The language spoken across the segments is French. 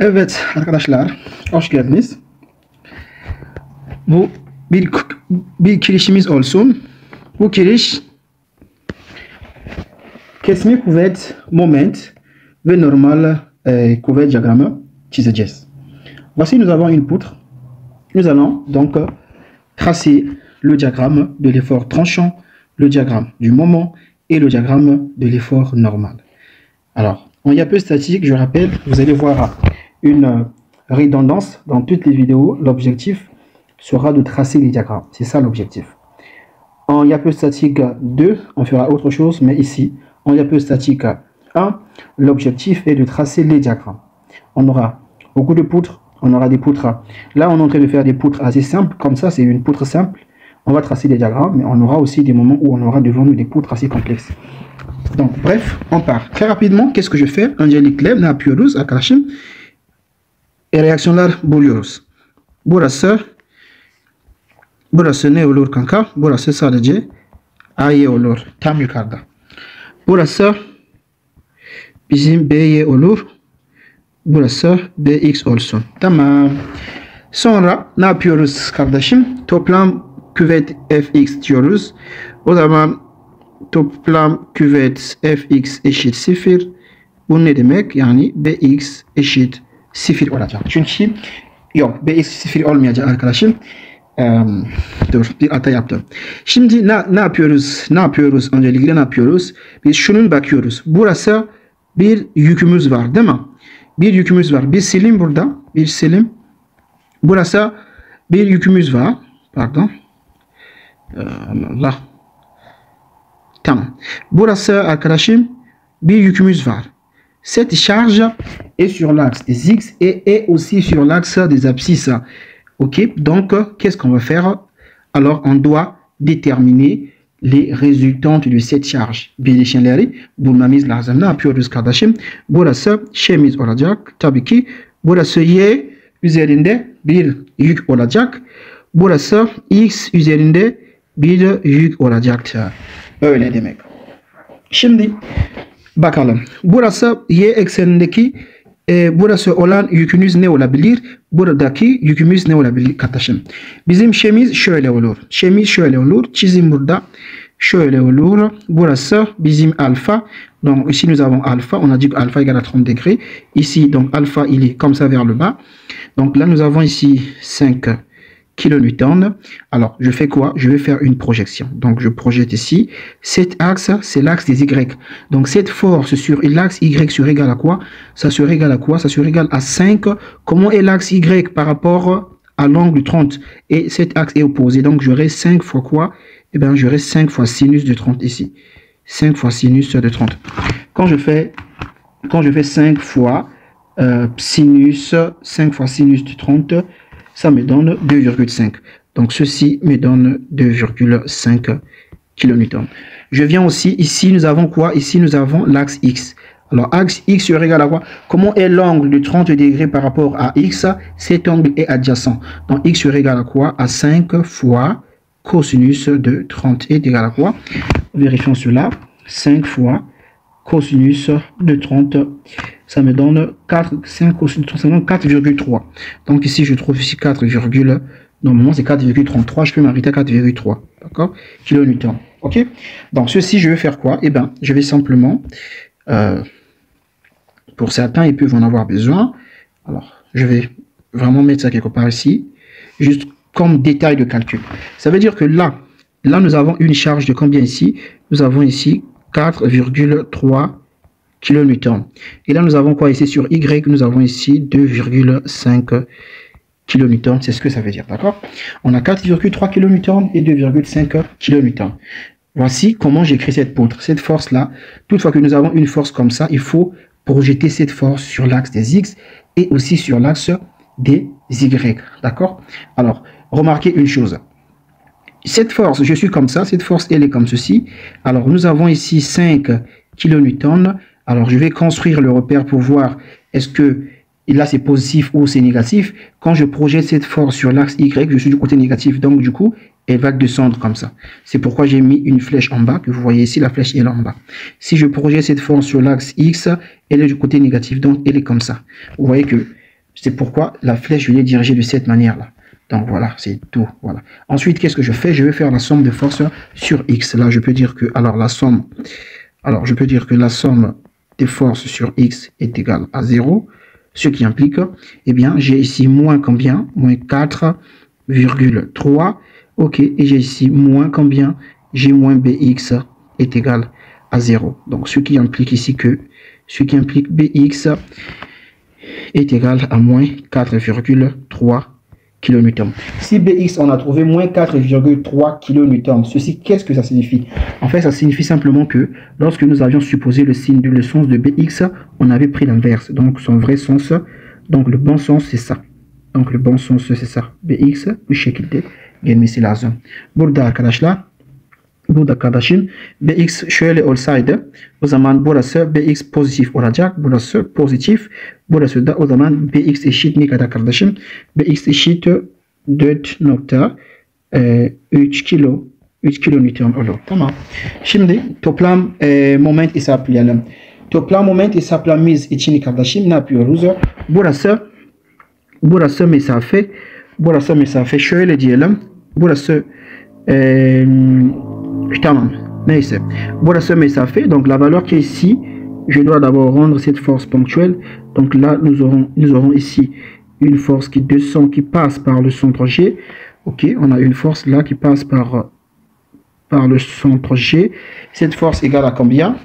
Evet arkadaşlar, hoş geldiniz. Bu bir kirişimiz olsun. Bu kiriş kesme kuvvet, moment ve normal kuvvet diagramı çizeceğiz. Voici, nous avons une poutre. Nous allons donc tracer le diagramme de l'effort tranchant, le diagramme du moment et le diagramme de l'effort normal. Alors, en IAPE statique, je rappelle, vous allez voir une redondance dans toutes les vidéos. L'objectif sera de tracer les diagrammes. C'est ça l'objectif. En IAPE statique 2, on fera autre chose, mais ici, en IAPE statique 1, l'objectif est de tracer les diagrammes. On aura beaucoup de poutres, on aura des poutres. Là, on est en train de faire des poutres assez simples, comme ça, c'est une poutre simple. On va tracer des diagrammes, mais on aura aussi des moments où on aura devant nous des poutres assez complexes. Donc, bref, on part. Très rapidement, qu'est-ce que je fais? Öncelikle ne yapıyoruz arkadaşım? Reaksiyonlar buluyoruz. Burası ne olur kanka? Burası sadece AY olur. Tam yukarıda. Burası bizim BY olur. Burası BX olsun. Tamam. Sonra ne yapıyoruz kardeşim? Toplam küvet Fx diyoruz. O zaman toplam küvet Fx eşit 0. Bu ne demek? Yani Bx eşit 0 olacak. Çünkü yok, Bx 0 olmayacak arkadaşım. Dur, bir hata yaptım. Şimdi ne yapıyoruz? Ne yapıyoruz? Öncelikle ne yapıyoruz? Biz şunun bakıyoruz. Burası bir yükümüz var, değil mi? Bir yükümüz var. Bir silim burada. Bir silim. Burası bir yükümüz var. Pardon. Allah. Tamam. Burası arkadaşım bir yükümüz var. Cette charge est sur l'axe des X et est aussi sur l'axe des abscisses. Ok, donc qu'est-ce qu'on va faire? Alors on doit déterminer les résultantes de cette charge. Bileşenleri bulmamız lazım. Ne yapıyoruz kardeşim? Burası şeyimiz olacak. Tabii ki burası Y üzerinde bir yük olacak. Burası X üzerinde bir yük olacaktır. Öyle demek. Şimdi bakalım. Burası Y eksenindeki burası olan yükünüz ne olabilir? Buradaki yükümüz ne olabilir kardeşim? Bizim şeyimiz şöyle olur. Şeyimiz şöyle olur. Çizim burada. Şöyle olur. Burası bizim alpha. Donc ici nous avons alpha. On a dit que alpha égale à 30 degrés. Ici donc alpha il est comme ça vers le bas. Donc là nous avons ici 5 kilonewtons. Alors, je fais quoi? Je vais faire une projection. Donc, je projette ici. Cet axe, c'est l'axe des Y. Donc, cette force sur l'axe Y sera égale à quoi? Ça sera égal à quoi? Ça sera égal à 5. Comment est l'axe Y par rapport à l'angle 30? Et cet axe est opposé. Donc, j'aurai 5 fois quoi? Eh bien, j'aurai 5 fois sinus de 30 ici. 5 fois sinus de 30. Quand je fais 5 fois sinus de 30, ça me donne 2,5. Donc, ceci me donne 2,5 kN. Je viens aussi, ici, nous avons quoi? Ici, nous avons l'axe X. Alors, axe X sera égal à quoi? Comment est l'angle de 30 degrés par rapport à X? Cet angle est adjacent. Donc, X sera égal à quoi? À 5 fois cosinus de 30 est égal à quoi? Vérifions cela. 5 fois cosinus de 30, ça me donne 4,3. Donc ici, je trouve ici 4, normalement c'est 4,33, je peux m'arrêter à 4,3, d'accord? Kilonewton, ok? Donc ceci, je vais faire quoi? Eh bien, je vais simplement, pour certains, ils peuvent en avoir besoin. Alors, je vais vraiment mettre ça quelque part ici, juste comme détail de calcul. Ça veut dire que là, nous avons une charge de combien ici? Nous avons ici 4,3 kN. Et là, nous avons quoi ici sur Y? Nous avons ici 2,5 kN. C'est ce que ça veut dire, d'accord? On a 4,3 kN et 2,5 kN. Voici comment j'écris cette poutre. Cette force-là, toutefois que nous avons une force comme ça, il faut projeter cette force sur l'axe des X et aussi sur l'axe des Y, d'accord? Alors, remarquez une chose. Cette force, je suis comme ça, cette force, elle est comme ceci. Alors, nous avons ici 5 kN. Alors, je vais construire le repère pour voir est-ce que là, c'est positif ou c'est négatif. Quand je projette cette force sur l'axe Y, je suis du côté négatif. Donc, du coup, elle va descendre comme ça. C'est pourquoi j'ai mis une flèche en bas, que vous voyez ici, la flèche est là en bas. Si je projette cette force sur l'axe X, elle est du côté négatif. Donc, elle est comme ça. Vous voyez que C'est pourquoi la flèche, je l'ai dirigée de cette manière-là. Donc voilà, c'est tout. Voilà. Ensuite, qu'est-ce que je fais? Je vais faire la somme de force sur X. Là, je peux dire que, je peux dire que la somme des forces sur X est égale à 0. Ce qui implique, eh bien, j'ai ici moins combien? Moins 4,3. OK. Et j'ai ici moins combien? J'ai moins BX est égal à 0. Donc, ce qui implique ici que, BX est égal à moins 4,3 kN. Si BX, on a trouvé moins 4,3 kN, ceci, qu'est-ce que ça signifie? En fait, ça signifie simplement que lorsque nous avions supposé le sens de BX, on avait pris l'inverse. Donc, son vrai sens, donc le bon sens, c'est ça. Donc, le bon sens, c'est ça. BX, bu şekilde gelmesi lazım. Burada arkadaşlar, burada kardeşim BX şöyle olsaydı, o zaman burası BX pozitif olacak. Burası pozitif. Burası da o zaman BX eşit ne kadar kardeşim? BX eşit 4,3 kilonewton olur. Tamam. Şimdi toplam moment hesaplayalım. Toplam moment hesaplamamız için kardeşim ne yapıyoruz? Burası mesafe şöyle diyelim. Burası tamam. Neyse. Burası mesafe. Donc la valeur qui est ici, je dois d'abord rendre cette force ponctuelle. Donc là, nous aurons ici une force qui descend, qui passe par le centre G. Ok, on a une force là qui passe par le centre G. Cette force égale à combien?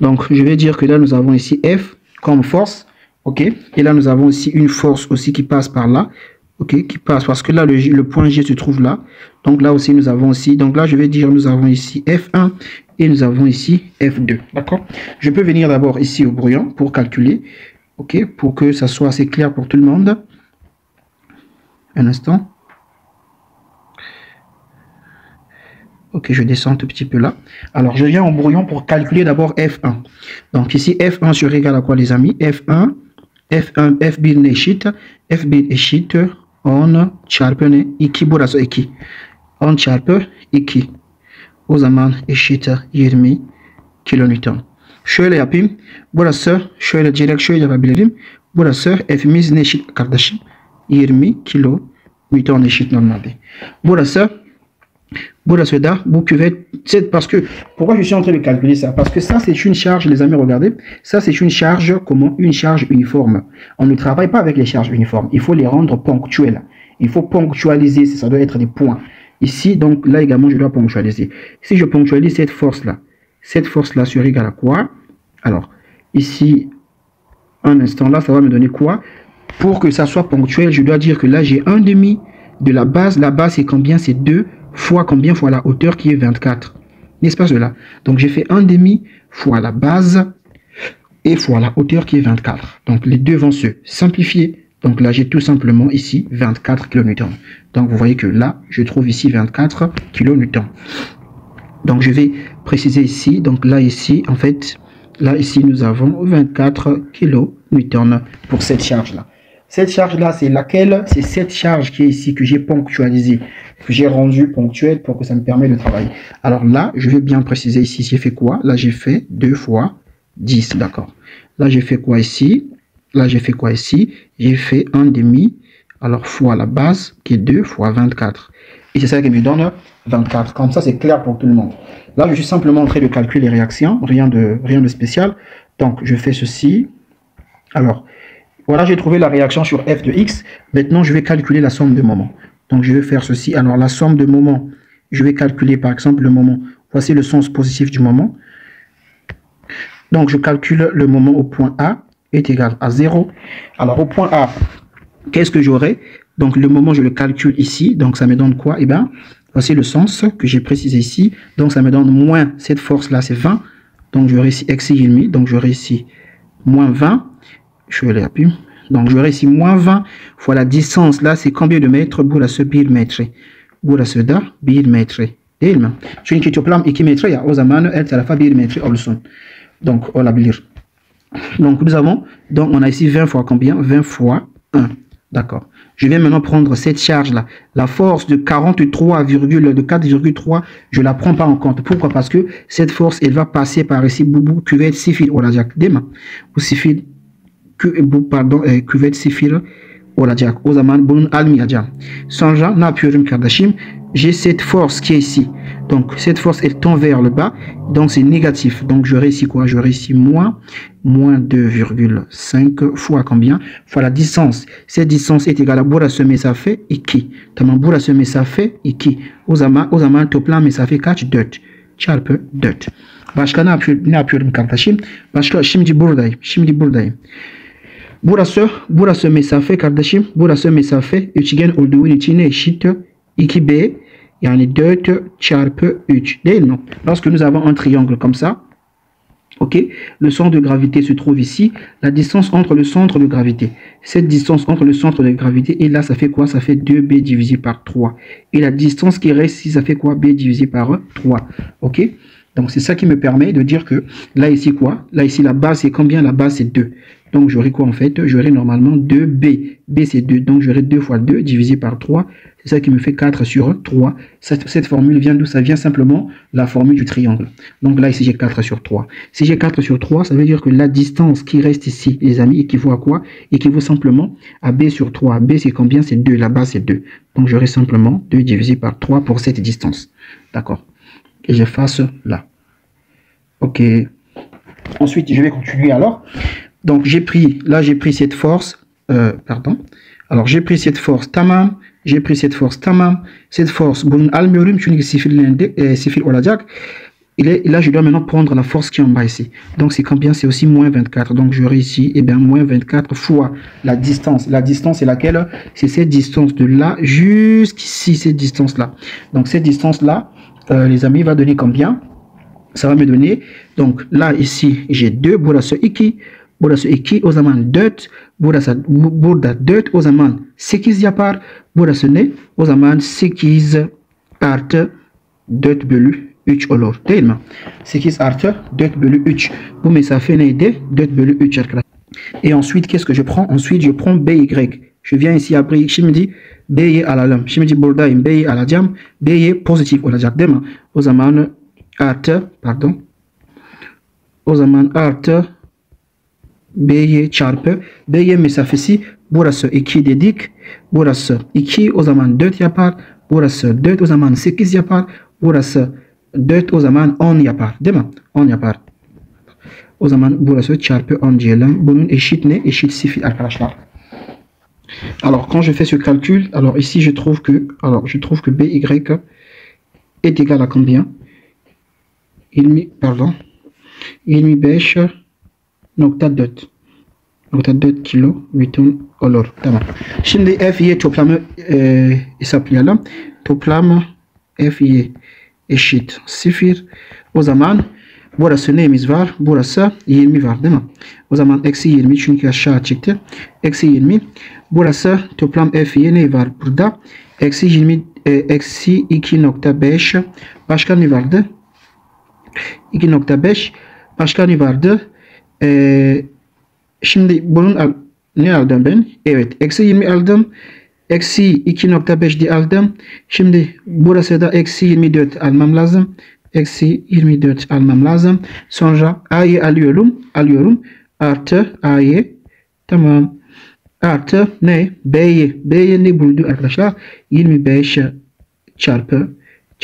Donc je vais dire que là, nous avons ici F comme force. Ok, et là, nous avons ici une force aussi qui passe par là. Ok, qui passe parce que là, le point G se trouve là. Donc là aussi, nous avons aussi, donc là, je vais dire, nous avons ici F1 et nous avons ici F2. D'accord? Je peux venir d'abord ici au brouillon pour calculer. Ok, pour que ça soit assez clair pour tout le monde. Un instant. Ok, je descends un tout petit peu là. Alors, je viens au brouillon pour calculer d'abord F1. Donc ici, F1 serait égal à quoi, les amis? F1 F1 eşit 10 çarpı ne? 2, burası 2. 10 çarpı 2. O zaman eşit 20 kilonewton. Şöyle yapayım. Burası şöyle direkt şöyle yapabilirim. Burası F'imiz ne eşit kardeşim? 20 kilonewton eşit normalde. Burası da bu küvet, c'est parce que, pourquoi je suis en train de calculer ça? Parce que ça, c'est une charge, les amis, regardez. Ça, c'est une charge, comment? Une charge uniforme. On ne travaille pas avec les charges uniformes. Il faut les rendre ponctuelles. Il faut ponctualiser, ça doit être des points. Ici, donc, là également, je dois ponctualiser. Si je ponctualise cette force-là serait égale à quoi? Alors, ici, un instant là, ça va me donner quoi? Pour que ça soit ponctuel, je dois dire que là, j'ai un demi de la base. La base, c'est combien? C'est 2 fois combien? Fois la hauteur qui est 24. N'est-ce pas cela? Donc, j'ai fait un demi fois la base et fois la hauteur qui est 24. Donc, les deux vont se simplifier. Donc, là, j'ai tout simplement ici 24 kN. Donc, vous voyez que là, je trouve ici 24 kN. Donc, je vais préciser ici. Donc, là, ici, en fait, là, ici, nous avons 24 kN pour cette charge-là. Cette charge-là, c'est laquelle? C'est cette charge qui est ici, que j'ai ponctualisée, que j'ai rendue ponctuelle pour que ça me permette de travailler. Alors là, je vais bien préciser ici, j'ai fait quoi? Là, j'ai fait 2 fois 10, d'accord. Là, j'ai fait quoi ici? Là, j'ai fait quoi ici? J'ai fait un demi, alors fois la base, qui est 2 fois 24. Et c'est ça qui me donne 24. Comme ça, c'est clair pour tout le monde. Là, je suis simplement en train de calculer les réactions, rien de spécial. Donc, je fais ceci. Alors, voilà, j'ai trouvé la réaction sur f de x. Maintenant, je vais calculer la somme de moments. Donc, je vais faire ceci. Alors, la somme de moments, je vais calculer par exemple le moment. Voici le sens positif du moment. Donc, je calcule le moment au point A est égal à 0. Alors, au point A, qu'est-ce que j'aurai? Donc, le moment, je le calcule ici. Donc, ça me donne quoi? Eh bien, voici le sens que j'ai précisé ici. Donc, ça me donne moins cette force-là, c'est 20. Donc, j'aurai ici x égale. Donc, j'aurai ici moins 20. Je vais l'appuyer. Donc, j'aurai ici moins 20 fois la distance. Là, c'est combien de mètres? Burası 1 metre. Burası da 1 metre. Değil mi? Çünkü toplam 2 metre ya. O zaman her tarafa 1 metre olsun. Donc, olabilir. Donc, on a ici 20 fois combien? 20 fois 1. D'accord. Je vais maintenant prendre cette charge-là. La force de 4,3, je ne la prends pas en compte. Pourquoi? Parce que cette force, elle va passer par ici. Boubou, cuvette, sifil, olacak. Değil mi? Bu sifil Cuvette Sifir olacak. O zaman bunun almayacağım. Sonra ne yapıyorum kardeşim? J'ai cette force qui est ici. Donc cette force elle tend vers le bas. Donc c'est négatif. Donc j'aurai ici quoi? J'aurai ici moins 2,5 fois combien? Fois la distance. Cette distance est égale à burası mesafe 2. Tamam, burası mesafe 2. O zaman toplam mesafe kaç? 4. Çarpı 4. Başka ne yapıyorum kardeşim? Başka şimdi buradayım. Burası mesafe kardeşim. Burası mesafe üçgen olduğu için eşit 2b, yani 4 çarpı 3 değil mi? Lorsque nous avons un triangle comme ça, ok, le centre de gravité se trouve ici, la distance entre le centre de gravité, cette distance entre le centre de gravité et là ça fait quoi? Ça fait 2b divisé par 3, et la distance qui reste ici ça fait quoi? B divisé par 3, ok. Donc c'est ça qui me permet de dire que là ici quoi? Là ici la base c'est combien? La base c'est 2. Donc j'aurai quoi en fait? J'aurai normalement 2b. B c'est 2. Donc j'aurai 2 fois 2 divisé par 3. C'est ça qui me fait 4 sur 3. Cette formule vient d'où? Ça vient simplement la formule du triangle. Donc là ici j'ai 4 sur 3. Si j'ai 4 sur 3, ça veut dire que la distance qui reste ici, les amis, équivaut à quoi? Équivaut simplement à b sur 3. B c'est combien? C'est 2. La base c'est 2. Donc j'aurai simplement 2 divisé par 3 pour cette distance. D'accord? Et j'efface là. Ok. Ensuite, je vais continuer alors. Donc, j'ai pris cette force. Alors, j'ai pris cette force. Tamam. Cette force. Bunun almıyorum çünkü sifir olacak. Et là, je dois maintenant prendre la force qui est en bas ici. Donc, c'est combien? C'est aussi moins 24. Donc, j'aurai ici, eh bien, moins 24 fois la distance. La distance, c'est laquelle? C'est cette distance de là jusqu'ici, cette distance-là. Donc, cette distance-là, les amis, va donner combien? Ça va me donner, donc là, ici, j'ai 2. Burası 2. O zaman 4. Burada 4. O zaman 8 yapar. Burası ne? O zaman 8 artı 4 bölü 3 olur. Değil mi? 8 artı 4 bölü 3. Bu mesafe neydi? 4 bölü 3 arkadaşlar. Et ensuite, qu'est-ce que je prends? Ensuite, je prends BY. Je viens ici après. Şimdi B'yi alalım. Şimdi buradayım. B'yi alacağım. B'yi pozitif olacak değil mi? O zaman artı, o zaman artı B'ye çarpı B'ye mesafesi burası 2 dedik. Burası 2 o zaman 4 yapar. Burası 4 o zaman 8 yapar. Burası 4 o zaman 10 yapar. Değil mi? 10 yapar. O zaman burası çarpı 10 diyelim. Bunun eşit ne? Eşit 0 arkadaşlar. Alors quand je fais ce calcul, alors ici je trouve que BY est égal à combien? 25.4 kilo Newton olur. Tamam. Şimdi F'ye toplamı hesaplayalım. Toplam F'ye eşit 0. O zaman burası neyimiz var? Burası 20 var değil mi? O zaman eksi 20 çünkü aşağı çıktı. Eksi 20. Burası toplam F'ye ne var burada? Eksi 20 eksi 2.5. Başka ne vardı? 2.5. Başka ne vardı? Şimdi bunun ne aldım ben? Evet. Eksi 20 aldım. Eksi 2.5 de aldım. Şimdi burası da eksi 24 almam lazım. Eksi 24 almam lazım. Sonra A'yı alıyorum. Artı A'yı. Tamam. Artı ne? B'yi ne buldu arkadaşlar? 25 çarpı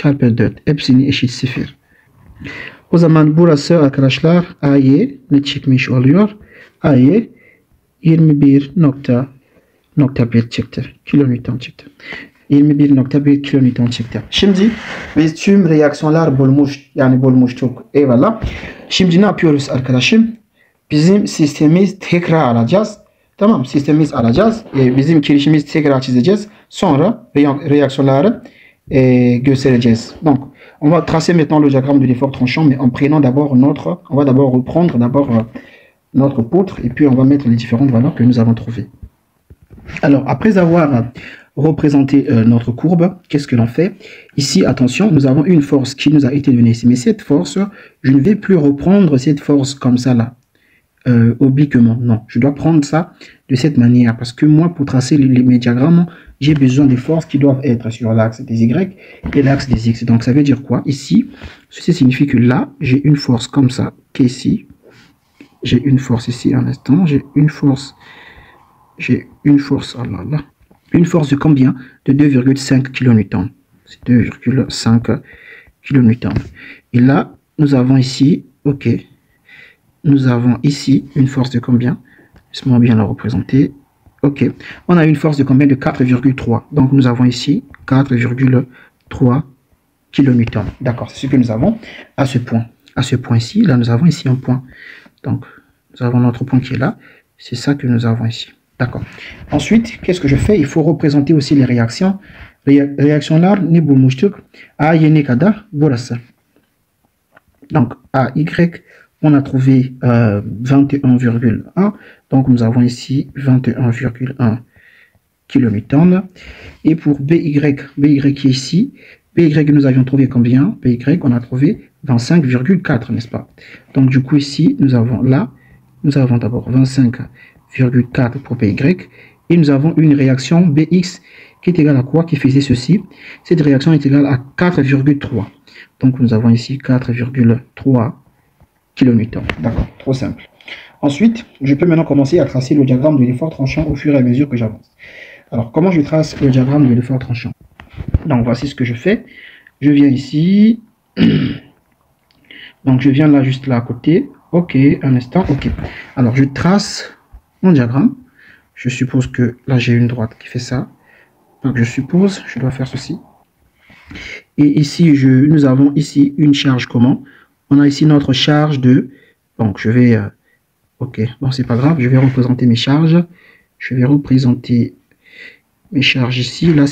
4. Hepsini eşit 0. O zaman burası arkadaşlar A'yı ne çıkmış oluyor? A'yı 21.1 çıktı. Kilonewton çıktı. 21.1 kilonewton çıktı. Şimdi biz tüm reaksiyonlar bulmuştuk. Eyvallah. Şimdi ne yapıyoruz arkadaşım? Bizim sistemimiz tekrar alacağız. Tamam, sistemimiz alacağız. Bizim kirişimizi tekrar çizeceğiz. Sonra reaksiyonları göstereceğiz. Donc, on va tracer maintenant le diagramme de l'effort tranchant, mais en prenant d'abord on va d'abord reprendre notre poutre et puis on va mettre les différentes valeurs que nous avons trouvées. Alors, après avoir représenté notre courbe, qu'est-ce que l'on fait? Ici, attention, nous avons une force qui nous a été donnée ici, mais cette force, je ne vais plus reprendre cette force comme ça là, obliquement. Non, je dois prendre ça de cette manière, parce que moi, pour tracer mes diagrammes, j'ai besoin des forces qui doivent être sur l'axe des Y et l'axe des X. Donc, ça veut dire quoi? Ici, ceci signifie que là, j'ai une force comme ça, qui est ici. j'ai une force ici un instant, j'ai une force, oh là là, une force de combien? De 2,5 kN. C'est 2,5 kN. Et là, nous avons ici, ok, nous avons ici une force de combien? Laisse-moi bien la représenter. Ok, on a une force de combien? De 4,3. Donc nous avons ici 4,3 kN. D'accord, c'est ce que nous avons à ce point. À ce point ici, là nous avons ici un point. Donc nous avons notre point qui est là. C'est ça que nous avons ici. D'accord. Ensuite, qu'est-ce que je fais? Il faut représenter aussi les réactions. Réaction là, A, Yenekada, voilà ça. Donc à Y, on a trouvé 21,1. Donc nous avons ici 21,1 kN. Et pour BY qui est ici, BY nous avions trouvé combien? BY, on a trouvé 25,4, n'est-ce pas? Donc du coup ici, nous avons là, nous avons d'abord 25,4 pour BY. Et nous avons une réaction BX qui est égale à quoi? Qui faisait ceci. Cette réaction est égale à 4,3. Donc nous avons ici 4,3 kN. D'accord, trop simple. Ensuite, je peux maintenant commencer à tracer le diagramme de l'effort tranchant au fur et à mesure que j'avance. Alors, comment je trace le diagramme de l'effort tranchant? Donc, voici ce que je fais. Je viens ici. Donc, je viens là, juste là à côté. Ok, un instant. Ok. Alors, je trace mon diagramme. Je suppose que là, j'ai une droite qui fait ça. Donc, je suppose, je dois faire ceci. Et ici, nous avons ici une charge comment? On a ici notre charge de... Donc, je vais... ok, bon, c'est pas grave. Je vais représenter mes charges. Je vais représenter mes charges ici. Là,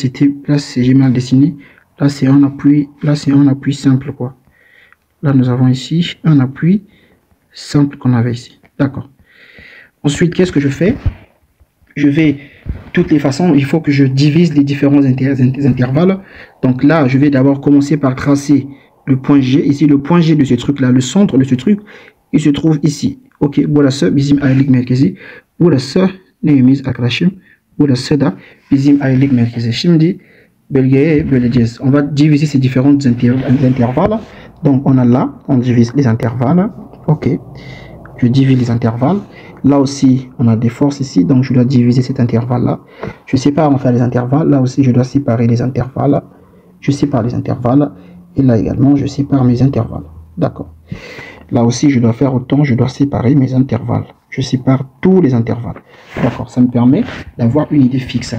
j'ai mal dessiné. Là, c'est un appui. Là, c'est un appui simple, quoi. Là, nous avons ici un appui simple qu'on avait ici. D'accord. Ensuite, qu'est-ce que je fais? Je vais, toutes les façons, il faut que je divise les différents intervalles. Donc là, je vais d'abord commencer par tracer le point G. Ici, le point G de ce truc-là, le centre de ce truc, il se trouve ici. Ok, voilà ça, bizim aylık merkezi. Voilà ça, neyimiz arkadaşım? Voilà ça da, bizim aylık merkezi. Şimdi bölgeye böleceğiz. On va diviser ces différents intervalles. Donc on a là, on divise les intervalles. Ok, je divise les intervalles. Là aussi, on a des forces ici, donc je dois diviser cet intervalle-là. Je sépare en faire les intervalles. Là aussi, je dois séparer les intervalles. Je sépare les intervalles. Et là également, je sépare mes intervalles. D'accord. Là aussi, je dois faire autant, je dois séparer mes intervalles. Je sépare tous les intervalles. D'accord, ça me permet d'avoir une idée fixe.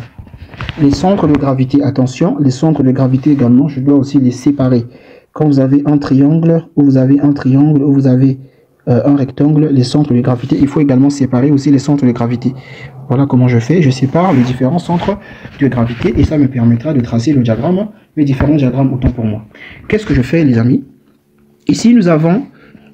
Les centres de gravité, attention, les centres de gravité également, je dois aussi les séparer. Quand vous avez un triangle, ou vous avez un triangle, ou vous avez un rectangle, les centres de gravité, il faut également séparer aussi les centres de gravité. Voilà comment je fais, je sépare les différents centres de gravité et ça me permettra de tracer le diagramme, les différents diagrammes autant pour moi. Qu'est-ce que je fais les amis? Ici nous avons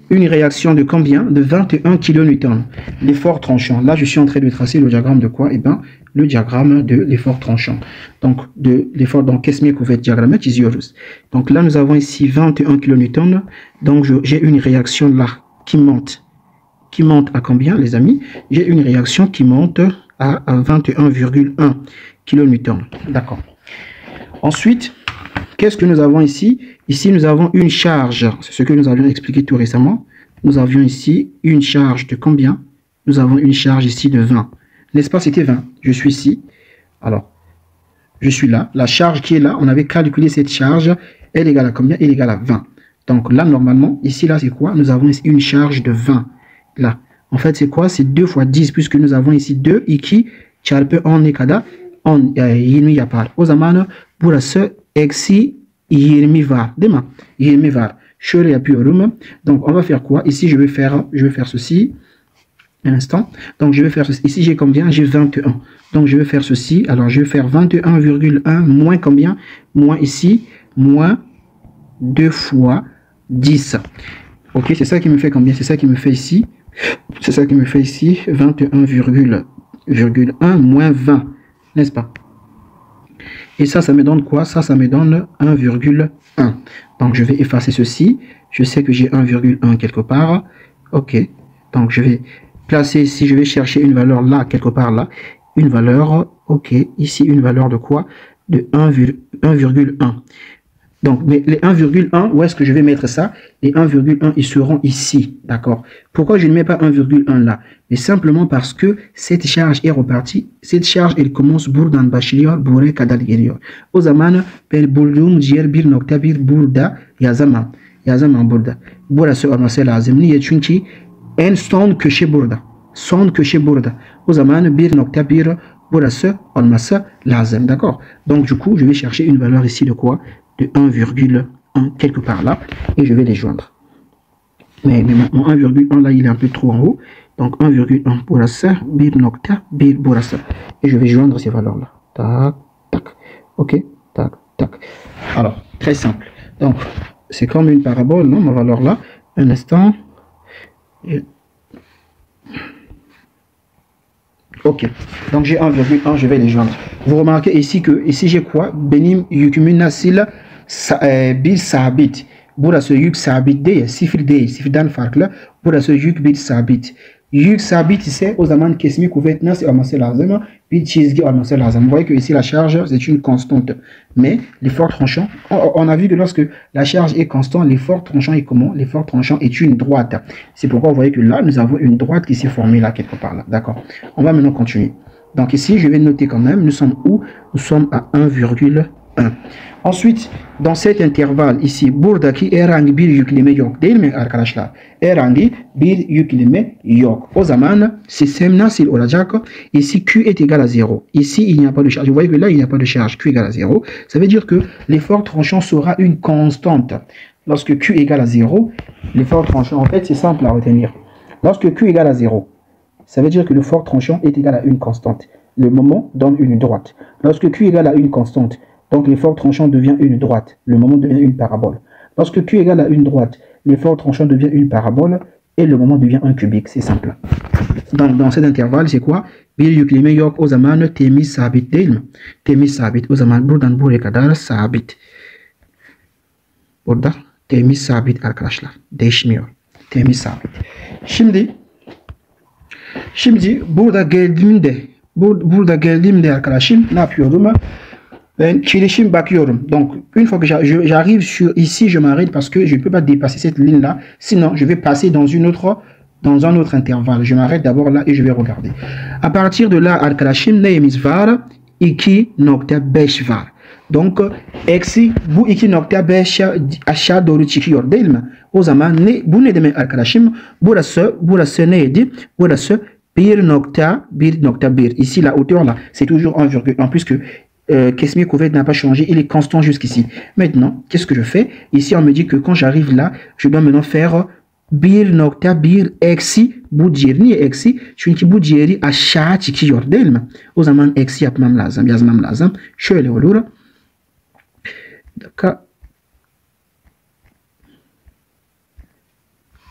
une réaction de combien? De 21 kN. L'effort tranchant. Là je suis en train de tracer le diagramme de quoi? Eh bien le diagramme de l'effort tranchant. Donc de l'effort dans qu'est-ce que vous faites diagramme ici. Donc là nous avons ici 21 kN. Donc j'ai une réaction là qui monte à combien les amis? J'ai une réaction qui monte à 21,1 kN. D'accord. Ensuite, qu'est-ce que nous avons ici? Ici, nous avons une charge. C'est ce que nous avions expliqué tout récemment. Nous avions ici une charge de combien? Nous avons une charge ici de 20. N'est-ce pas? C'était 20. Je suis ici. Alors, je suis là. La charge qui est là, on avait calculé cette charge. Elle est égale à combien? Elle est égale à 20. Donc là, normalement, ici, là, c'est quoi? Nous avons ici une charge de 20. Là. En fait, c'est quoi? C'est 2 fois 10, puisque nous avons ici 2 et qui, çarpı 10 ne kadar? 10, 20 yapar. O zaman burası eksi 20 var. Değil mi? 20 var. Şöyle yapıyorum. Donc, on va faire quoi? Ici, je vais faire ceci. Un instant. Donc, je vais faire ceci. Ici, j'ai combien? J'ai 21. Donc, je vais faire ceci. Alors, je vais faire 21,1 moins combien? Moins ici, moins 2 fois 10. Ok, c'est ça qui me fait combien? C'est ça qui me fait ici. C'est ça qui me fait ici 21,1 moins 20. N'est-ce pas? Et ça, ça me donne quoi? Ça me donne 1,1. Donc, je vais effacer ceci. Je sais que j'ai 1,1 quelque part. Ok. Donc, je vais placer ici. Je vais chercher une valeur là, quelque part là. Une valeur. Ok. Ici, une valeur de quoi? De 1,1. Donc, mais les 1,1, où est-ce que je vais mettre ça? Les 1,1, ils seront ici, d'accord? Pourquoi je ne mets pas 1,1 là? Mais simplement parce que cette charge est repartie. Cette charge, elle commence bourdan bachilior, bourre kadal geliyor. O zaman ben bulduğum diğer bir nokta bir burada yazamam. Yazamam burada. Burası olması lazım. Niye? Çünkü en son köşe burada. Son köşe burada. O zaman bir nokta bir burası olması lazım, d'accord? Donc, du coup, je vais chercher une valeur ici de quoi? De 1,1 quelque part là, et je vais les joindre. Mais mon 1,1 là, il est un peu trop en haut. Donc 1,1 burası, 1 nokta 1 burası. Et je vais joindre ces valeurs là. Tac, tac. Ok, tac, tac. Alors, très simple. Donc, c'est comme une parabole, non, ma valeur là. Un instant. Et... Ok, donc j'ai 1,1, je vais les joindre. Vous remarquez ici que, ici j'ai quoi? Benim yükümün nasıl bir sabit. Burası yük sabit değil, sıfır değil, sıfırdan farklı. Burası yük bir sabit. Yük sabit ise o zaman kesme kuvvet nasıl olması lazım? Bir çizgi olması lazım. Vous voyez que ici la charge c'est une constante. Mais l'effort tranchant, on a vu que lorsque la charge est constante, l'effort tranchant est comment? L'effort tranchant est une droite. C'est pourquoi vous voyez que là, nous avons une droite qui s'est formée là quelque part là. D'accord. On va maintenant continuer. Donc ici, je vais noter quand même, nous sommes où? Nous sommes à 1,1. Ensuite, dans cet intervalle ici, buradaki herhangi bir yükleme yok değil mi arkadaşlar? Herhangi bir yükleme yok. O zaman sistem nasıl olacak? Ici Q est égal à 0. Ici, il n'y a pas de charge. Vous voyez que là, il n'y a pas de charge. Q égale à 0. Ça veut dire que l'effort tranchant sera une constante. Lorsque Q égale à 0, l'effort tranchant, en fait, c'est simple à retenir. Lorsque Q égale à 0, ça veut dire que l'effort tranchant est égal à une constante. Le moment donne une droite. Lorsque Q égale à une constante, donc l'effort tranchant devient une droite. Le moment devient une parabole. Lorsque Q égale à une droite, l'effort tranchant devient une parabole et le moment devient un cubique. C'est simple. Donc dans cet intervalle, c'est quoi? Bir yükleme yok o zaman temiz sabit değil mi? Temiz sabit. O zaman buradan buraya kadar sabit. Burada temiz sabit arkadaşlar. Değişmiyor. Temiz sabit. Şimdi burada geldiğimde arkadaşım ne yapıyorum? Ben kilişim bakıyorum. Donc une fois que j'arrive sur ici, je m'arrête parce que je ne peux pas dépasser cette ligne là. Sinon, je vais passer dans un autre intervalle. Je m'arrête d'abord là et je vais regarder. À partir de là, arkadaşım neyimiz var? 2,5 var. Donc eksi bu 2,5 aşağı doğru çıkıyor değil mi? O zaman bu ne demek arkadaşım? Burası neydi? Burası 1,1. Ici la hauteur là, c'est toujours 1,1 puisque Kesme Couvert n'a pas changé, il est constant jusqu'ici. Maintenant, qu'est-ce que je fais? Ici, on me dit que quand j'arrive là, je dois maintenant faire 1,1 eksi bu diğeri. Niye eksi? Çünkü bu diğeri aşağı çıkıyor değil mi? O zaman eksi yapmam lazım, yazmam lazım. Şöyle olur. Bir dakika.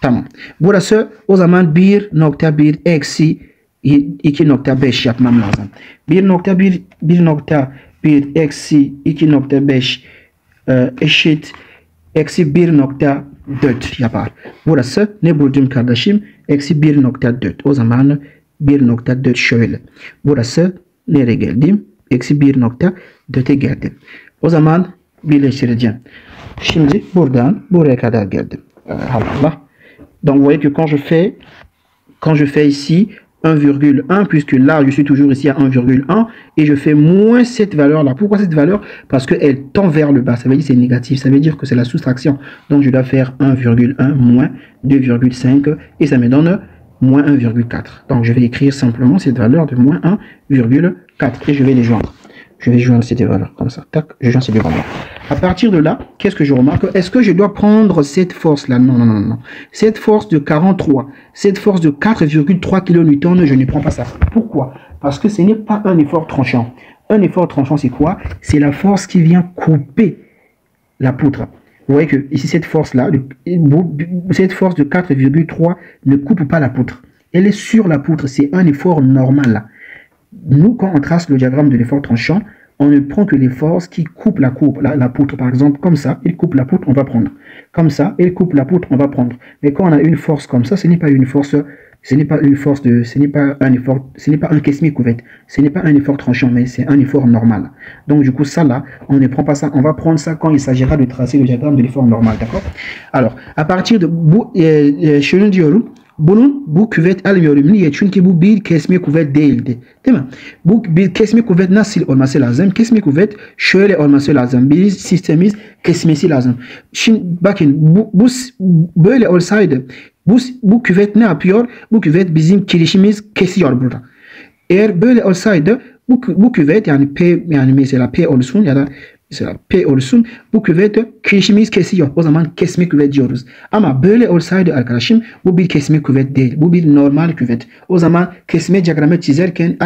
Tamam. Burası o zaman 1,1 eksi 2,5 yapmam lazım. 1,1 eksi 2,5 eşit eksi 1,4 yapar. Burası ne buldum kardeşim? Eksi 1,4. O zaman 1,4 şöyle. Burası nereye geldim? Eksi 1,4'e geldim. O zaman birleştireceğim. Şimdi buradan buraya kadar geldim. Allah. Donc vous voyez que quand je fais ici 1,1, puisque là, je suis toujours ici à 1,1, et je fais moins cette valeur-là. Pourquoi cette valeur? Parce qu'elle tend vers le bas. Ça veut dire que c'est négatif. Ça veut dire que c'est la soustraction. Donc, je dois faire 1,1 moins 2,5, et ça me donne moins 1,4. Donc, je vais écrire simplement cette valeur de moins 1,4, et je vais les joindre. Je vais joindre ces deux valeurs, comme ça. Tac, je joins ces deux valeurs. À partir de là, qu'est-ce que je remarque? Est-ce que je dois prendre cette force-là? Non, non, non, non. Cette force de 43, cette force de 4,3 kN, je ne prends pas ça. Pourquoi? Parce que ce n'est pas un effort tranchant. Un effort tranchant, c'est quoi? C'est la force qui vient couper la poutre. Vous voyez que ici, cette force-là, cette force de 4,3 ne coupe pas la poutre. Elle est sur la poutre. C'est un effort normal, là. Nous, quand on trace le diagramme de l'effort tranchant, on ne prend que les forces qui coupent la poutre. Par exemple, comme ça, il coupe la poutre, on va prendre. Comme ça, il coupe la poutre, on va prendre. Mais quand on a une force comme ça, ce n'est pas un effort, ce n'est pas un kesmi couverte, ce n'est pas un effort tranchant, mais c'est un effort normal. Donc du coup, ça là, on ne prend pas ça, on va prendre ça quand il s'agira de tracer le diagramme de l'effort normal, d'accord? Alors, à partir de chenun diyorum, bunun bu küvet almıyorum. Niye? Çünkü bu bir kesme kuvvet değildi. Değil mi? Bu bir kesme kuvvet nasıl olması lazım? Kesme kuvvet şöyle olması lazım. Bir sistemiz kesmesi lazım. Şimdi bakın bu böyle olsaydı bu küvet ne yapıyor? Bu küvet bizim kirişimiz kesiyor burada. Eğer böyle olsaydı bu küvet yani P yani mesela P olsun ya da mesela P olsun bu küvet kirişimiz kesiyor. O zaman kesme küvet diyoruz. Ama böyle olsaydı arkadaşım bu bir kesme küvet değil. Bu bir normal küvet. O zaman kesme diyagramı çizerken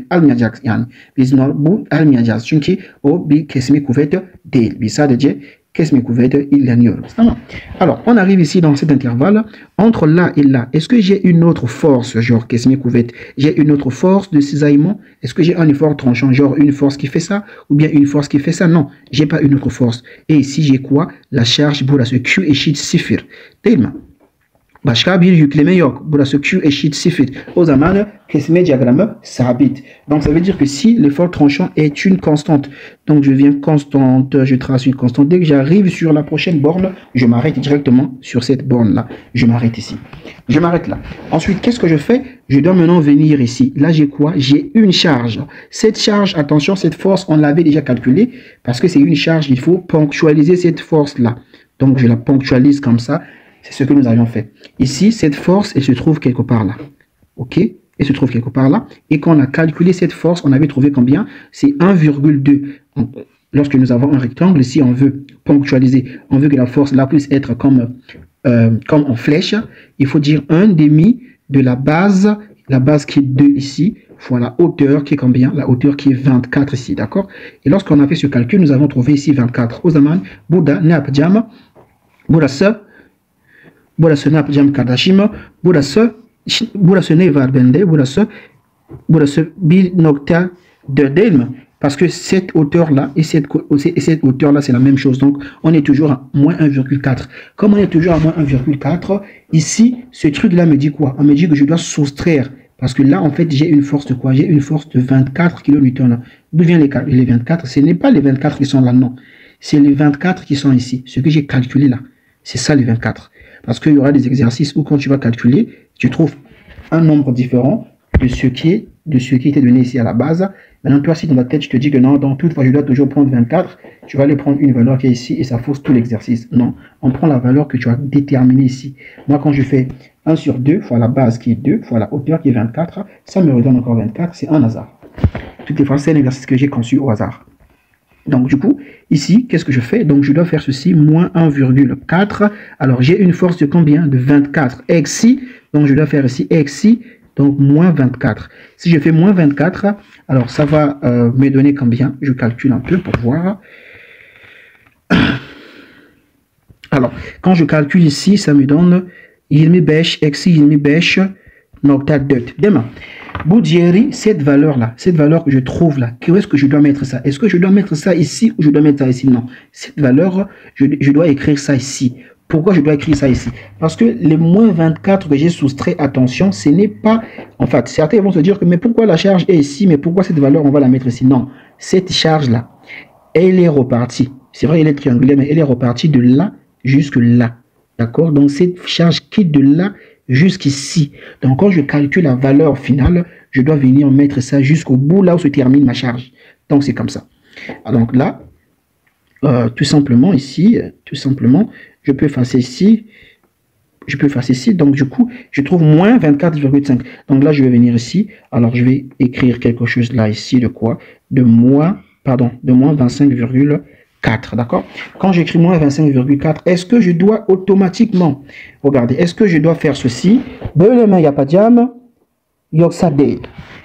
almayacağız yani. Biz bu almayacağız. Çünkü o bir kesme küvet değil. Biz sadece kesme kuvveti illeniyoruz. Tamam. Alors, on arrive ici dans cet intervalle. Entre là et là, est-ce que j'ai une autre force, genre kesme kuvveti? J'ai une autre force de cisaillement? Est-ce que j'ai un effort tranchant, genre une force qui fait ça? Ou bien une force qui fait ça? Non, j'ai pas une autre force. Et ici, j'ai quoi? La charge burası Q eşit 0. Değil mi? Başka bir yükleme yok. Burası Q eşit 0. O zaman kesme diyagramı sabit. Donc ça veut dire que si l'effort tranchant est une constante, donc je viens constante, je trace une constante. Dès que j'arrive sur la prochaine borne, je m'arrête directement sur cette borne-là. Je m'arrête ici. Je m'arrête là. Ensuite, qu'est-ce que je fais? Je dois maintenant venir ici. Là, j'ai quoi? J'ai une charge. Cette charge, attention, cette force, on l'avait déjà calculée. Parce que c'est une charge, il faut ponctualiser cette force-là. Donc, je la ponctualise comme ça. C'est ce que nous avions fait. Ici, cette force, elle se trouve quelque part là. OK? Elle se trouve quelque part là. Et quand on a calculé cette force, on avait trouvé combien? C'est 1,2. Lorsque nous avons un rectangle, ici, on veut ponctualiser. On veut que la force là puisse être comme en flèche. Il faut dire 1/2 de la base qui est 2 ici, fois la hauteur qui est combien? La hauteur qui est 24 ici, d'accord? Et lorsqu'on a fait ce calcul, nous avons trouvé ici 24. O zaman, burada ne yapacağım? Burası ne yapacağım kardeşim? Burası ne var bende? Burası 1,4 değil mi? Parce que cette hauteur-là et cette hauteur-là, c'est la même chose. Donc, on est toujours à moins 1,4. Comme on est toujours à moins 1,4, ici, ce truc-là me dit quoi? On me dit que je dois soustraire. Parce que là, en fait, j'ai une force de quoi? J'ai une force de 24 kN. D'où viennent les 24? Ce n'est pas les 24 qui sont là, non. C'est les 24 qui sont ici. Ce que j'ai calculé là. C'est ça les 24. Parce qu'il y aura des exercices où quand tu vas calculer, tu trouves un nombre différent de ce qui était donné ici à la base. Maintenant, toi, si dans ta tête, tu te dis que non, dans toute fois, je dois toujours prendre 24, tu vas aller prendre une valeur qui est ici et ça fausse tout l'exercice. Non, on prend la valeur que tu as déterminée ici. Moi, quand je fais 1 sur 2 fois la base qui est 2 fois la hauteur qui est 24, ça me redonne encore 24. C'est un hasard. Toutes les fois, c'est un exercice que j'ai conçu au hasard. Donc, du coup, ici, qu'est-ce que je fais? Donc, je dois faire ceci, moins 1,4. Alors, j'ai une force de combien? De 24. Xi, donc je dois faire ici Xi, donc moins 24. Si je fais moins 24, alors ça va me donner combien? Je calcule un peu pour voir. Alors, quand je calcule ici, ça me donne 25, Xi 25, nokta 4. Demain. Boudieri, cette valeur-là, cette valeur que je trouve là, où est-ce que je dois mettre ça? Est-ce que je dois mettre ça ici ou je dois mettre ça ici? Non. Cette valeur, je dois écrire ça ici. Pourquoi je dois écrire ça ici? Parce que les moins 24 que j'ai soustrait, attention, ce n'est pas... En fait, certains vont se dire que mais pourquoi la charge est ici? Mais pourquoi cette valeur, on va la mettre ici? Non. Cette charge-là, elle est repartie. C'est vrai, elle est triangulaire, mais elle est repartie de là jusque là. D'accord? Donc, cette charge quitte de là jusqu'ici. Donc, quand je calcule la valeur finale, je dois venir mettre ça jusqu'au bout, là où se termine ma charge. Donc, c'est comme ça. Donc là, tout simplement, ici, je peux effacer ici. Donc, du coup, je trouve moins 24,5. Donc là, je vais venir ici. Alors, je vais écrire quelque chose là, ici, de quoi? De moins 25,4. D'accord? Quand j'écris moins 25,4, est-ce que je dois automatiquement, regardez, est-ce que je dois faire ceci?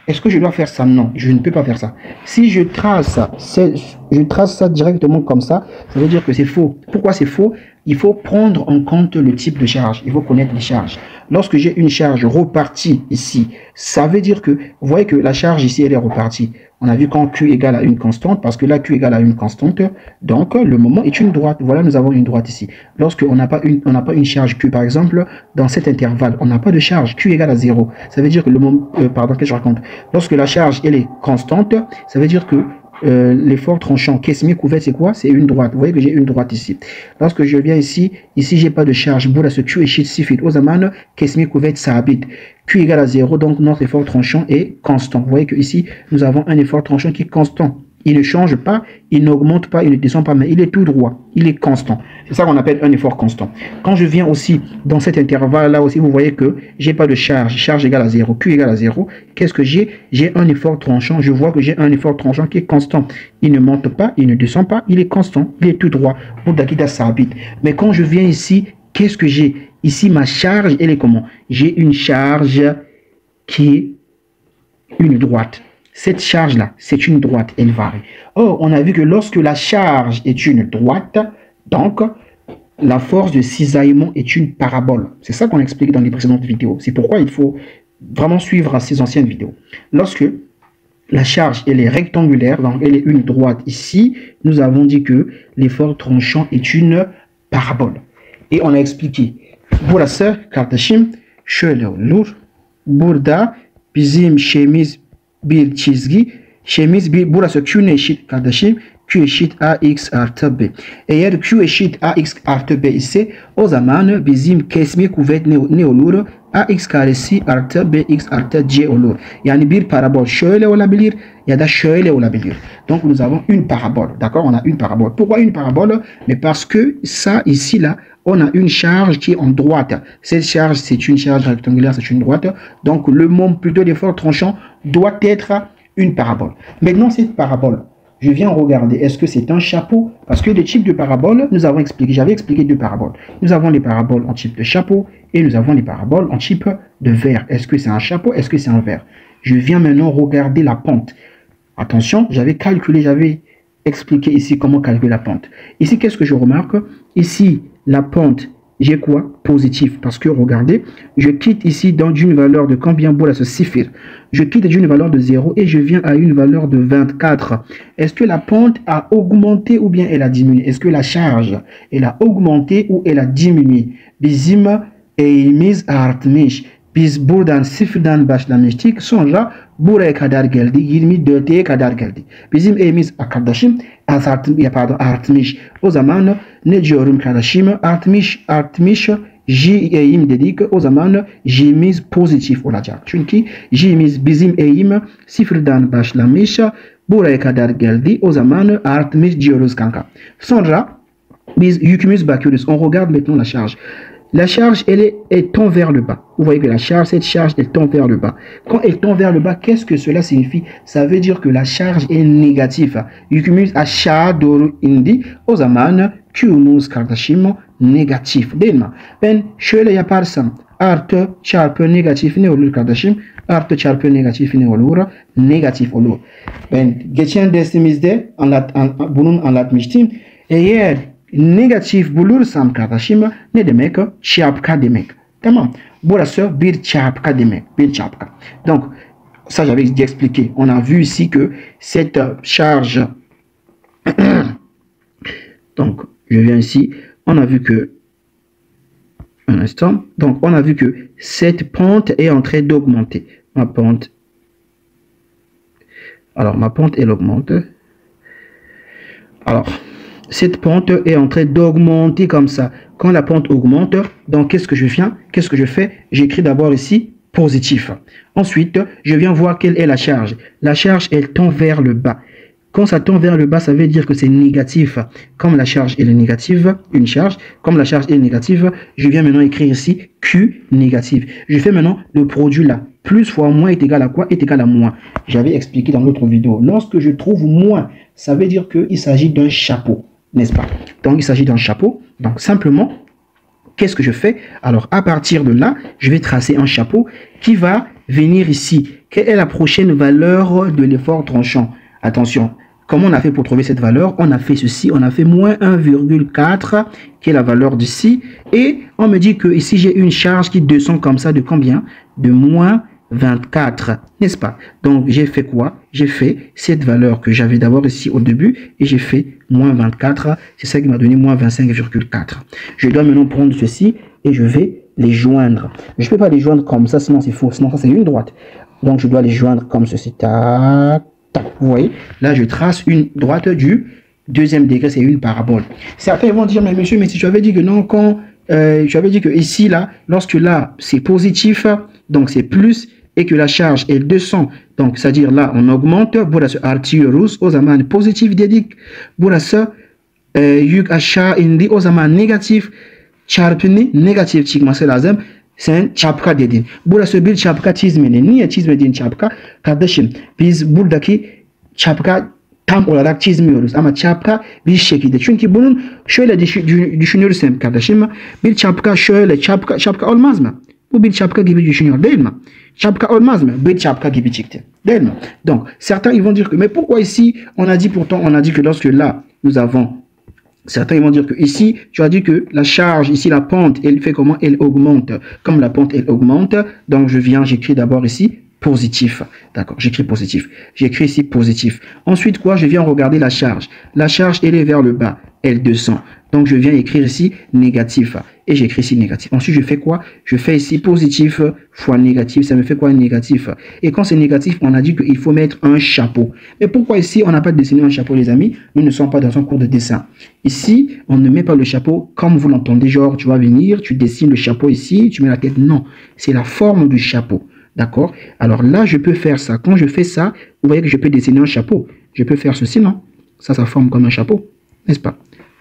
Est-ce que je dois faire ça? Non, je ne peux pas faire ça. Si je trace ça directement comme ça, ça veut dire que c'est faux. Pourquoi c'est faux? Il faut prendre en compte le type de charge. Il faut connaître les charges. Lorsque j'ai une charge repartie ici, ça veut dire que, vous voyez que la charge ici, elle est repartie. On a vu quand Q égale à une constante, parce que là, Q égale à une constante, donc le moment est une droite. Voilà, nous avons une droite ici. Lorsqu'on n'a pas une charge Q, par exemple, dans cet intervalle, on n'a pas de charge, Q égale à 0. Ça veut dire que le moment, pardon, qu'est-ce que je raconte? Lorsque la charge, elle est constante, ça veut dire que l'effort tranchant, Kesmi couvert, c'est quoi? C'est une droite. Vous voyez que j'ai une droite ici. Lorsque je viens ici, j'ai pas de charge. Boula ce Q et shit sifit. Au zaman, Kesmi couvert, ça habite. Q égale à 0, donc notre effort tranchant est constant. Vous voyez que ici, nous avons un effort tranchant qui est constant. Il ne change pas, il n'augmente pas, il ne descend pas, mais il est tout droit, il est constant. C'est ça qu'on appelle un effort constant. Quand je viens aussi dans cet intervalle-là aussi, vous voyez que j'ai pas de charge, charge égale à 0, Q égale à 0. Qu'est-ce que j'ai? J'ai un effort tranchant, je vois que j'ai un effort tranchant qui est constant. Il ne monte pas, il ne descend pas, il est constant, il est tout droit. Mais quand je viens ici, qu'est-ce que j'ai? Ici, ma charge, elle est comment? J'ai une charge qui est une droite. Cette charge-là, c'est une droite, elle varie. Or, on a vu que lorsque la charge est une droite, donc, la force de cisaillement est une parabole. C'est ça qu'on explique dans les précédentes vidéos. C'est pourquoi il faut vraiment suivre ces anciennes vidéos. Lorsque la charge, elle est rectangulaire, donc elle est une droite ici, nous avons dit que l'effort tranchant est une parabole. Et on a expliqué. Burası kardeşim şöyle olur. Burada bizim şeyimiz bir çizgi. Şeyimiz burası Q eşit kardeşim. Q eşit AX artı B. Eğer Q eşit AX artı B ise o zaman bizim kesme kuvvet ne olur? AX karesi artı BX artı C olur. Yani bir parabol şöyle olabilir ya da şöyle olabilir. Donc nous avons une parabole. D'accord? On a une parabole. Pourquoi une parabole? Mais parce que ça ici là, on a une charge qui est en droite. Cette charge, c'est une charge rectangulaire, c'est une droite. Donc le moment plutôt d'effort tranchant doit être une parabole. Maintenant cette parabole, je viens regarder, est-ce que c'est un chapeau? Parce que les types de paraboles, nous avons expliqué, j'avais expliqué deux paraboles. Nous avons les paraboles en type de chapeau et nous avons les paraboles en type de verre. Est-ce que c'est un chapeau? Est-ce que c'est un verre? Je viens maintenant regarder la pente. Attention, j'avais calculé, j'avais expliqué ici comment calculer la pente. Ici, qu'est-ce que je remarque? Ici, la pente, j'ai quoi? Positif. Parce que, regardez, je quitte ici d'une valeur de combien? Boula ce sifir. Je quitte d'une valeur de 0 et je viens à une valeur de 24. Est-ce que la pente a augmenté ou bien elle a diminué? Est-ce que la charge, elle a augmenté ou elle a diminué? Bizim eğimiz artmış. Biz buradan sıfırdan başlamıştık. Sonra buraya kadar geldi. 24'e kadar geldi. Bizim eğimiz kardeşim artmış. O zaman ne diyorum kardeşim? Artmış. J'eğim dedik. O zaman J'imiz pozitif olacak. Çünkü J'imiz bizim eğim sıfırdan başlamış. Buraya kadar geldi. O zaman artmış diyoruz kanka. Sonra biz yükümüz bakıyoruz. On regarde maintenant la charge. La charge, elle tend vers le bas. Vous voyez que la charge, cette charge, elle tend vers le bas. Quand elle tend vers le bas, qu'est-ce que cela signifie? Ça veut dire que la charge est négative. Yükümüz aşağı doğru indi. O zaman Q'muz kardeşim negatif. Değil mi? Ben şöyle yaparsam artı çarpı negatif ne olur kardeşim? Artı çarpı negatif ne olur? Negatif olur. Ben geçen dersimizde bunun anlatmıştım. Eğer negatif bulursam kardeşim ne demek? Çarpka demek. Tamam. Burası bir çarpka demek. Bir çarpka. Donc, ça j'avais expliqué. On a vu ici que cette charge... Donc, je viens ici. On a vu que... Un instant. Donc, on a vu que cette pente est en train d'augmenter. Ma pente... Alors, ma pente, elle augmente. Alors... Cette pente est en train d'augmenter comme ça. Quand la pente augmente, donc qu'est-ce que je fais? J'écris d'abord ici positif. Ensuite, je viens voir quelle est la charge. La charge, elle tend vers le bas. Quand ça tend vers le bas, ça veut dire que c'est négatif. Comme la charge est négative, une charge, comme la charge est négative, je viens maintenant écrire ici Q négative. Je fais maintenant le produit là. Plus fois moins est égal à quoi? Est égal à moins. J'avais expliqué dans l'autre vidéo. Lorsque je trouve moins, ça veut dire qu'il s'agit d'un chapeau. N'est-ce pas? Donc, il s'agit d'un chapeau. Donc, simplement, qu'est-ce que je fais? Alors, à partir de là, je vais tracer un chapeau qui va venir ici. Quelle est la prochaine valeur de l'effort tranchant? Attention, comment on a fait pour trouver cette valeur? On a fait ceci, on a fait moins 1,4, qui est la valeur d'ici. Et on me dit que ici, j'ai une charge qui descend comme ça de combien? De moins 24, n'est-ce pas? Donc, j'ai fait quoi? J'ai fait cette valeur que j'avais d'abord ici au début et j'ai fait moins 24. C'est ça qui m'a donné moins 25,4. Je dois maintenant prendre ceci et je vais les joindre. Je ne peux pas les joindre comme ça, sinon c'est faux. Sinon, ça, c'est une droite. Donc, je dois les joindre comme ceci. Tac, tac. Vous voyez? Là, je trace une droite du deuxième degré. C'est une parabole. Certains vont dire, mais monsieur, mais si tu avais dit que non, quand... tu avais dit que ici, là, lorsque là, c'est positif, donc c'est plus, et que la charge est 200, donc c'est-à-dire là, on augmente, burası artıyoruz, o zaman positif dedik, burası yük aşağı indi, o zaman negatif, çarpını negatif çıkması lazım, sen çapka dedin. Burası bir çapka çizmeni. Niye çizmediğin çapka? Kardeşim, biz buradaki çapka tam olarak çizmiyoruz ama çapka bir şekilde. Çünkü bunun şöyle düşünürsem kardeşim, bir çapka şöyle çapka olmaz mı? Bu bir çapka gibi düşünüyor değil mi? Çapka olmaz mı? Bir çapka gibi çıktı. Değil mi? Donc, certains ils vont dire que, mais pourquoi ici, on a dit que lorsque là, nous avons, certains ils vont dire que ici, tu as dit que la charge, ici la pente, elle fait comment? Elle augmente. Comme la pente, elle augmente, donc j'écris d'abord ici, positif. D'accord, j'écris positif. J'écris ici positif. Ensuite, quoi? Je viens regarder la charge. La charge, elle est vers le bas. Elle descend. Donc, je viens écrire ici négatif. Et j'écris ici négatif. Ensuite, je fais quoi? Je fais ici positif fois négatif. Ça me fait quoi? Négatif. Et quand c'est négatif, on a dit qu'il faut mettre un chapeau. Mais pourquoi ici, on n'a pas dessiné un chapeau, les amis? Nous ne sommes pas dans un cours de dessin. Ici, on ne met pas le chapeau comme vous l'entendez. Genre, tu vas venir, tu dessines le chapeau ici, tu mets la tête. Non, c'est la forme du chapeau. D'accord? Alors là, je peux faire ça. Quand je fais ça, vous voyez que je peux dessiner un chapeau. Je peux faire ceci, non? Ça forme comme un chapeau. N'est-ce pas?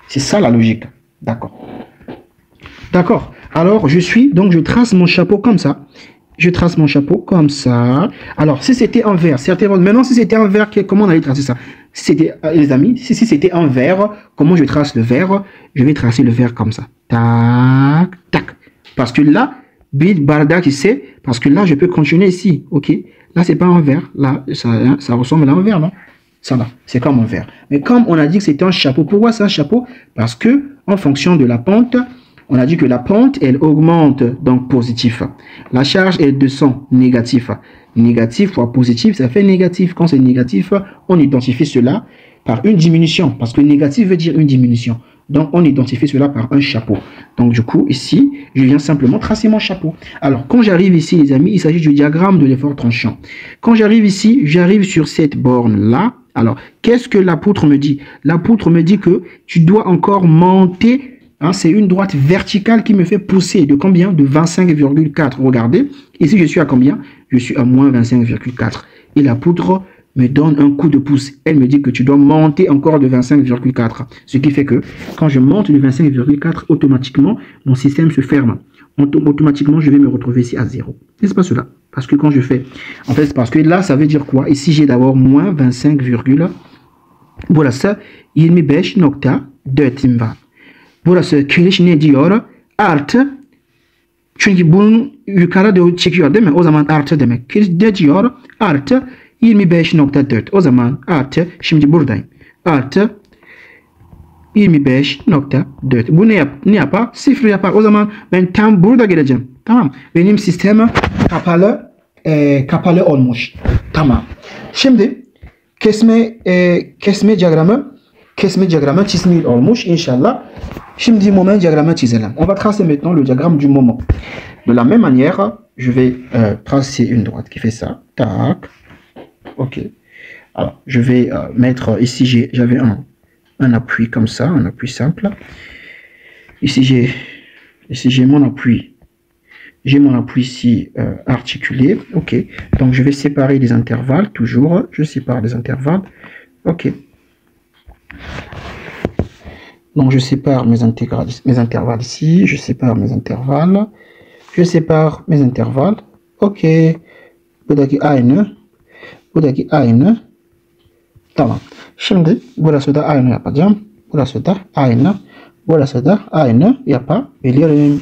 C'est ça la logique. D'accord. D'accord. Alors, je trace mon chapeau comme ça. Je trace mon chapeau comme ça. Alors, si c'était un verre, maintenant, si c'était un verre, comment on allait tracer ça? Si c'était, les amis, si c'était un verre, comment je trace le verre? Je vais tracer le verre comme ça. Tac, tac. Parce que là, bit barda qui c'est, parce que là, je peux continuer ici. OK? Là, c'est pas un verre. Là, ça ressemble à un verre, non? Ça va, c'est comme un verre. Mais comme on a dit que c'était un chapeau, pourquoi c'est un chapeau? Parce que, en fonction de la pente, on a dit que la pente, elle augmente, donc positif. La charge, elle descend, négatif. Négatif fois positif, ça fait négatif. Quand c'est négatif, on identifie cela par une diminution, parce que négatif veut dire une diminution. Donc, on identifie cela par un chapeau. Donc, du coup, ici, je viens simplement tracer mon chapeau. Alors, quand j'arrive ici, les amis, il s'agit du diagramme de l'effort tranchant. Quand j'arrive ici, j'arrive sur cette borne-là. Alors, qu'est-ce que la poutre me dit? La poutre me dit que tu dois encore monter. Hein, c'est une droite verticale qui me fait pousser de combien? De 25,4. Regardez, ici, je suis à combien? Je suis à moins 25,4. Et la poutre me donne un coup de pouce. Elle me dit que tu dois monter encore de 25,4. Ce qui fait que quand je monte de 25,4, automatiquement, mon système se ferme. Automatiquement, je vais me retrouver ici à 0. N'est-ce pas cela? Parce que quand je fais... En fait, parce que là, ça veut dire quoi? Ici, j'ai d'abord moins 25, burası 25.4 var. Burası kiriş ne diyor? Artı. Çünkü bunun yukarı doğru çekiyor değil mi? O zaman artı demek. Kiriş ne diyor? Artı 25.4. O zaman artı. Şimdi buradayım. Artı 25.4. Bu ne yapar? Sıfır yapar. O zaman ben tam burada geleceğim. Tamam. Benim sistemim kapalı olmuş. Tamam. Şimdi kesme diagramı çizmil olmuş inşallah. Şimdi moment diagramı çizelim. On va tracer maintenant le diagramme du moment. De la même manière, je vais tracer une droite qui fait ça. Tac. OK. Alors, je vais mettre ici, j'avais un appui comme ça, un appui simple. Ici, j'ai mon appui. J'ai mon appui ici articulé. OK. Donc, je vais séparer les intervalles. Toujours, je sépare les intervalles. OK. Donc, je sépare mes intervalles ici. Je sépare mes intervalles. Je sépare mes intervalles. OK. Buradaki aynı. Buradaki aynı. Tamam. Şimdi burası da aynı yapacağım. Burası da aynı. Burası da aynı yapabilirim.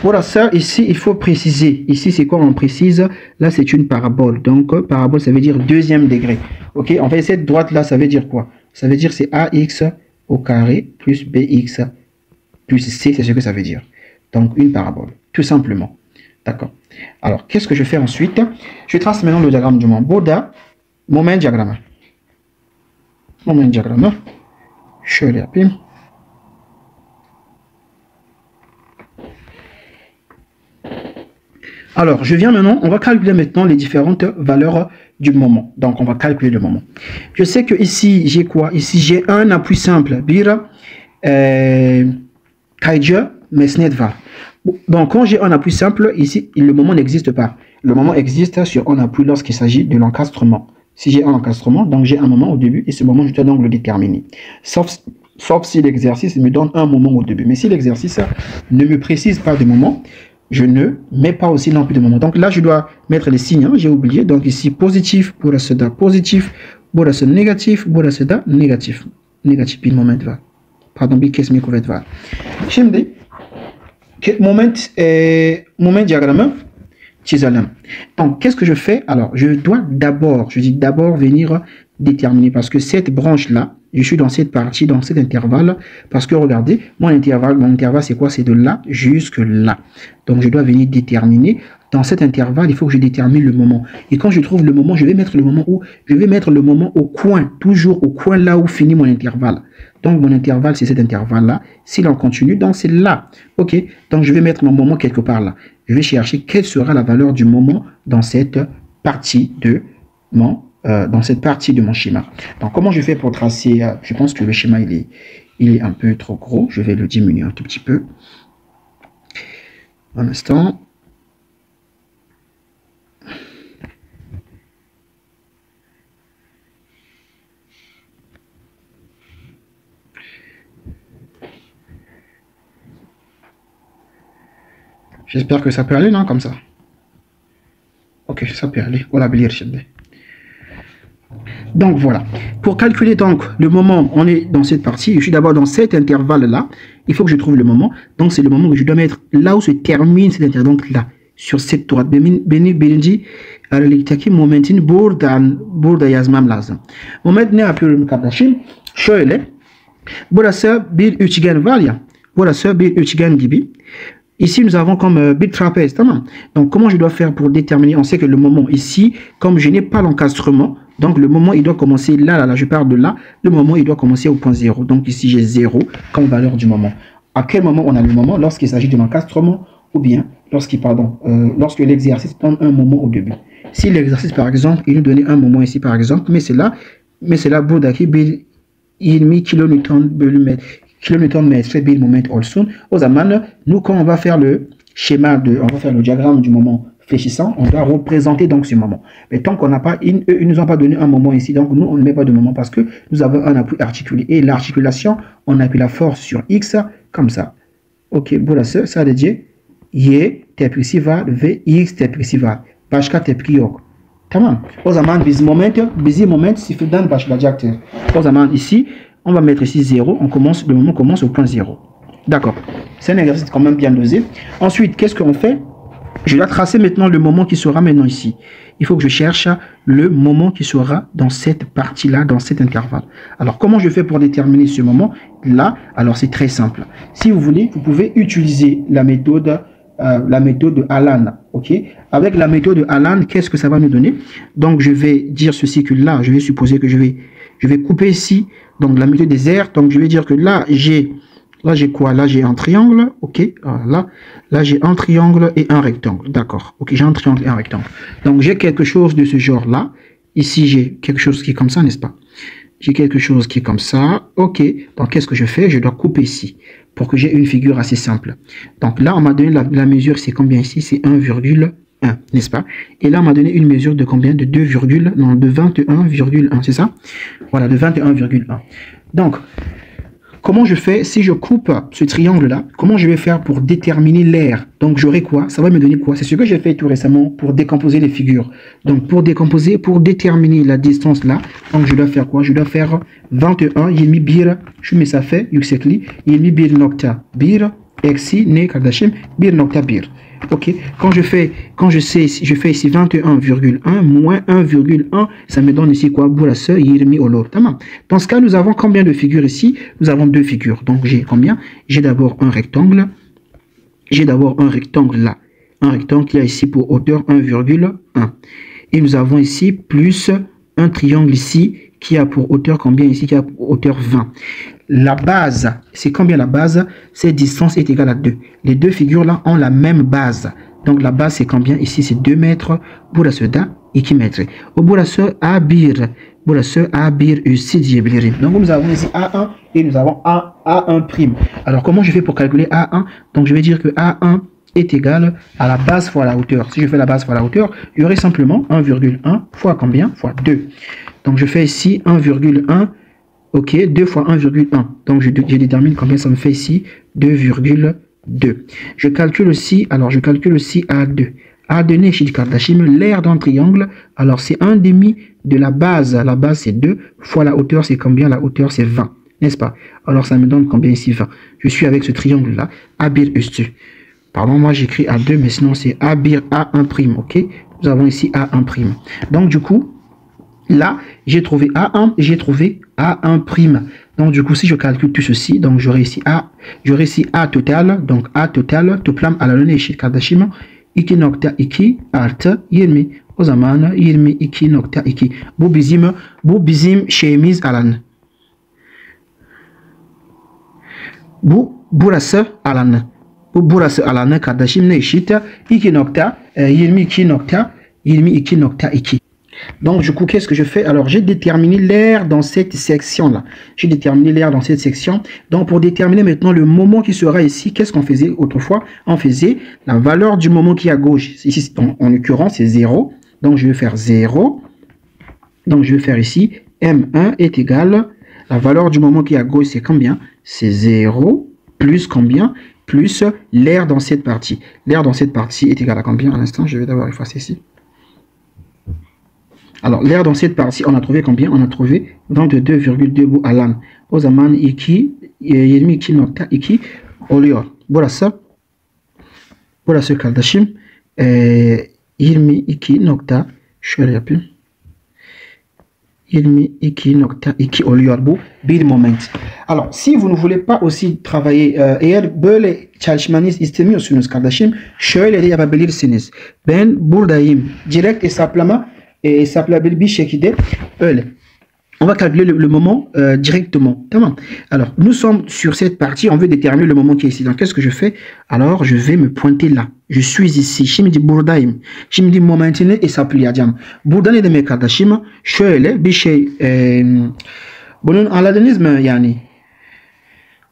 Burası, ici, il faut préciser. Ici, c'est quoi on précise? Là, c'est une parabole. Donc, parabole, ça veut dire deuxième degré. OK? En fait, cette droite-là, ça veut dire quoi? Ça veut dire c'est AX au carré plus BX plus C, c'est ce que ça veut dire. Donc, une parabole, tout simplement. D'accord. Alors, qu'est-ce que je fais ensuite? Je trace maintenant le diagramme du moment. Boda, moment diagramme. Moment diagramme. Je l'ai appelé. Alors, je viens maintenant, on va calculer maintenant les différentes valeurs du moment. Donc, on va calculer le moment. Je sais que ici, j'ai quoi? Ici, j'ai un appui simple. Bira, Kaija, Mesnetva. Donc, quand j'ai un appui simple, ici, le moment n'existe pas. Le moment existe sur un appui lorsqu'il s'agit de l'encastrement. Si j'ai un encastrement, donc j'ai un moment au début et ce moment, je dois donc le déterminer. Sauf si l'exercice me donne un moment au début. Mais si l'exercice ne me précise pas de moment, je ne mets pas aussi non plus de moment. Donc là, je dois mettre les signes. Hein, j'ai oublié. Donc ici, positif, pour la seda positif, pour la seda négatif, pour la seda négatif. Négatif, puis moment va. Pardon, puis qu'est-ce que va. Şimdi, moment diagramme. Donc, qu'est-ce que je fais? Alors, je dois d'abord, je dis d'abord venir déterminer parce que cette branche-là, je suis dans cette partie, dans cet intervalle, parce que regardez, mon intervalle c'est quoi? C'est de là jusque là. Donc, je dois venir déterminer. Dans cet intervalle, il faut que je détermine le moment. Et quand je trouve le moment, je vais mettre le moment où? Je vais mettre le moment au coin, toujours au coin là où finit mon intervalle. Donc, mon intervalle, c'est cet intervalle-là. S'il en continue, donc c'est là. OK? Donc, je vais mettre mon moment quelque part là. Je vais chercher quelle sera la valeur du moment dans cette partie de mon schéma. Donc, comment je fais pour tracer? Je pense que le schéma, il est un peu trop gros. Je vais le diminuer un tout petit peu. Un instant. J'espère que ça peut aller, non, comme ça. Ok, ça peut aller. Voilà, donc voilà. Pour calculer donc le moment, on est dans cette partie. Je suis d'abord dans cet intervalle-là. Il faut que je trouve le moment. Donc c'est le moment que je dois mettre là où se termine cet intervalle. Donc là, sur cette droite. Beni birinci aralıktaki momentin burada yazmam lazım. Moment ne yapıyorum kardeşim? Şöyle. Burası bir üçgen var ya. Burası bir üçgen gibi. Ici, nous avons comme bit trapèze. Donc, comment je dois faire pour déterminer? On sait que le moment ici, comme je n'ai pas l'encastrement, donc le moment, il doit commencer là, je pars de là. Le moment, il doit commencer au point 0. Donc, ici, j'ai 0 comme valeur du moment. À quel moment on a le moment? Lorsqu'il s'agit de l'encastrement ou bien lorsque l'exercice donne un moment au début. Si l'exercice, par exemple, il nous donnait un moment ici, par exemple, mais c'est là, buradaki bir 20 kilonewton bölü metre. Kilonewton-mètre bir moment olsun. Au zaman, nous, quand on va faire le schéma, on va faire le diagramme du moment fléchissant, on doit représenter donc ce moment. Mais tant qu'on n'a pas, ils nous ont pas donné un moment ici, donc nous, on ne met pas de moment parce que nous avons un appui articulé. Et l'articulation, on appuie la force sur X, comme ça. Ok, burası sadece Y tepkisi var ve X tepkisi var. Başka tepki yok. Tamam. O zaman bizim moment sıfırdan başlayacaktır. O zaman ici, on va mettre ici 0, le moment commence au point 0. D'accord. C'est un exercice quand même bien dosé. Ensuite, qu'est-ce qu'on fait? Je dois tracer maintenant le moment qui sera maintenant ici. Il faut que je cherche le moment qui sera dans cette partie-là, dans cet intervalle. Alors, comment je fais pour déterminer ce moment? Là, alors c'est très simple. Si vous voulez, vous pouvez utiliser la méthode de Allan. Ok? Avec la méthode de Allan, qu'est-ce que ça va nous donner? Donc, je vais dire ceci que là, je vais supposer que je vais couper ici, donc la méthode des airs. Donc, je vais dire que là, j'ai quoi? Là, j'ai un triangle. Ok. Là, j'ai un triangle et un rectangle. D'accord. Ok, j'ai un triangle et un rectangle. Donc, j'ai quelque chose de ce genre-là. Ici, j'ai quelque chose qui est comme ça, n'est-ce pas? J'ai quelque chose qui est comme ça. Ok. Donc, qu'est-ce que je fais? Je dois couper ici pour que j'ai une figure assez simple. Donc, là, on m'a donné la mesure, c'est combien ici? C'est 1,1, n'est-ce pas? Et là, on m'a donné une mesure de combien? De 21,1, c'est ça? Voilà, de 21,1. Donc, comment je fais si je coupe ce triangle-là? Comment je vais faire pour déterminer l'air? Donc, j'aurai quoi? Ça va me donner quoi? C'est ce que j'ai fait tout récemment pour décomposer les figures. Donc, pour déterminer la distance là, donc je dois faire quoi? Je dois faire 21, yirmi bir, şu mesafe yüksekliği, 21 nokta 1, eksi ne kardeşim? 1,1. Ok, je fais ici 21,1 moins 1,1, ça me donne ici quoi? Burası 20 olur. Tamam. Dans ce cas, nous avons combien de figures ici? Nous avons deux figures. Donc, j'ai combien? J'ai d'abord un rectangle. J'ai d'abord un rectangle là. un rectangle qui a ici pour hauteur 1,1. Et nous avons ici plus un triangle ici qui a pour hauteur combien ici, qui a pour hauteur 20. La base, c'est combien la base? Cette distance est égale à 2. Les deux figures-là ont la même base. Donc la base, c'est combien? Ici, c'est 2 mètres. Burası da 2 mètres. Au burası A1. Burası A1 üssü diyebilirim. Donc nous avons ici A1 et nous avons A1'. Alors comment je fais pour calculer A1? Donc je vais dire que A1 est égal à la base fois la hauteur. Si je fais la base fois la hauteur, il y aurait simplement 1,1 fois combien? Fois 2. Donc je fais ici 1,1. Ok, 2 fois 1,1. Donc je détermine combien ça me fait ici. 2,2. Je calcule aussi, alors je calcule aussi A2. A2 n'est chez Kardashim, l'aire d'un triangle. Alors c'est 1/2 de la base. La base c'est 2 fois la hauteur, c'est combien? La hauteur c'est 20. N'est-ce pas? Alors ça me donne combien ici? 20. Je suis avec ce triangle là. A1 üstü. Pardon, moi j'écris A2, mais sinon c'est A1'. Ok? Nous avons ici A1'. Donc du coup, là, j'ai trouvé A1 et j'ai trouvé A1'. Donc, du coup, si je calcule tout ceci, donc j'aurai ici A total. Donc, A total, toplam à la lune chez Kardashim, 2.2 artı 20. O zaman 22.2. Bu bizim şeyimiz alan. Burası alanı. Burası alanı Kardashim ne eşit? 22.2. Donc, du coup, qu'est-ce que je fais? Alors, j'ai déterminé l'aire dans cette section-là. J'ai déterminé l'aire dans cette section. Donc, pour déterminer maintenant le moment qui sera ici, qu'est-ce qu'on faisait autrefois? On faisait la valeur du moment qui est à gauche. Ici, en l'occurrence, c'est 0. Donc, je vais faire 0. Donc, je vais faire ici, M1 est égal. La valeur du moment qui est à gauche, c'est combien? C'est 0 plus combien? Plus l'aire dans cette partie. L'aire dans cette partie est égal à combien? À l'instant, je vais d'abord effacer ici. Alors, l'aire dans cette partie, on a trouvé combien? On a trouvé 22,2 bu alan. O zaman 22.2 oluyor. Burası kardeşim 22 nokta, şöyle yapayım. 22.2 oluyor bu bir moment. Alors, si vous ne voulez pas aussi travailler, eğer böyle çalışmanız istemiyorsunuz kardeşim, şöyle de yapabilirsiniz. Ben buradayım. Direkt hesaplama hesaplayabilir bir şekilde öyle. On va calculer le moment directement. Tamam. Alors, nous sommes sur cette partie, on veut déterminer le moment qui est ici. Donc, qu'est-ce que je fais? Alors, je vais me pointer là. Je suis ici. Şimdi buradayım. Şimdi momentini hesaplayacağım. Burada ne demek kardeşim? Şöyle bir şey. Bunun anladınız mı yani?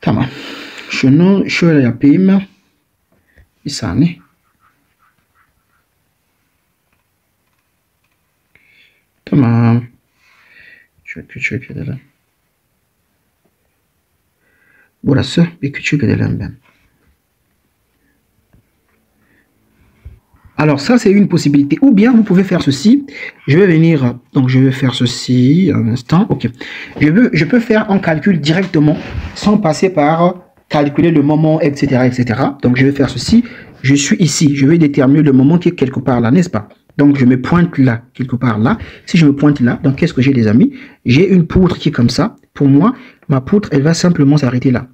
Tamam. Şunu şöyle yapayım. Bir saniye. Tamam. Çok küçük edelim. Burası bir küçük edelim ben. Alors ça c'est une possibilité. Ou bien vous pouvez faire ceci. Je vais venir, donc je vais faire ceci un instant. Ok. Je peux faire un calcul directement sans passer par calculer le moment, etc., etc. Donc je vais faire ceci. Je suis ici. Je vais déterminer le moment qui est quelque part là, n'est-ce pas? Donc, je me pointe là, quelque part là. Si je me pointe là, donc qu'est-ce que j'ai, les amis? J'ai une poutre qui est comme ça. Pour moi, ma poutre, elle va simplement s'arrêter là.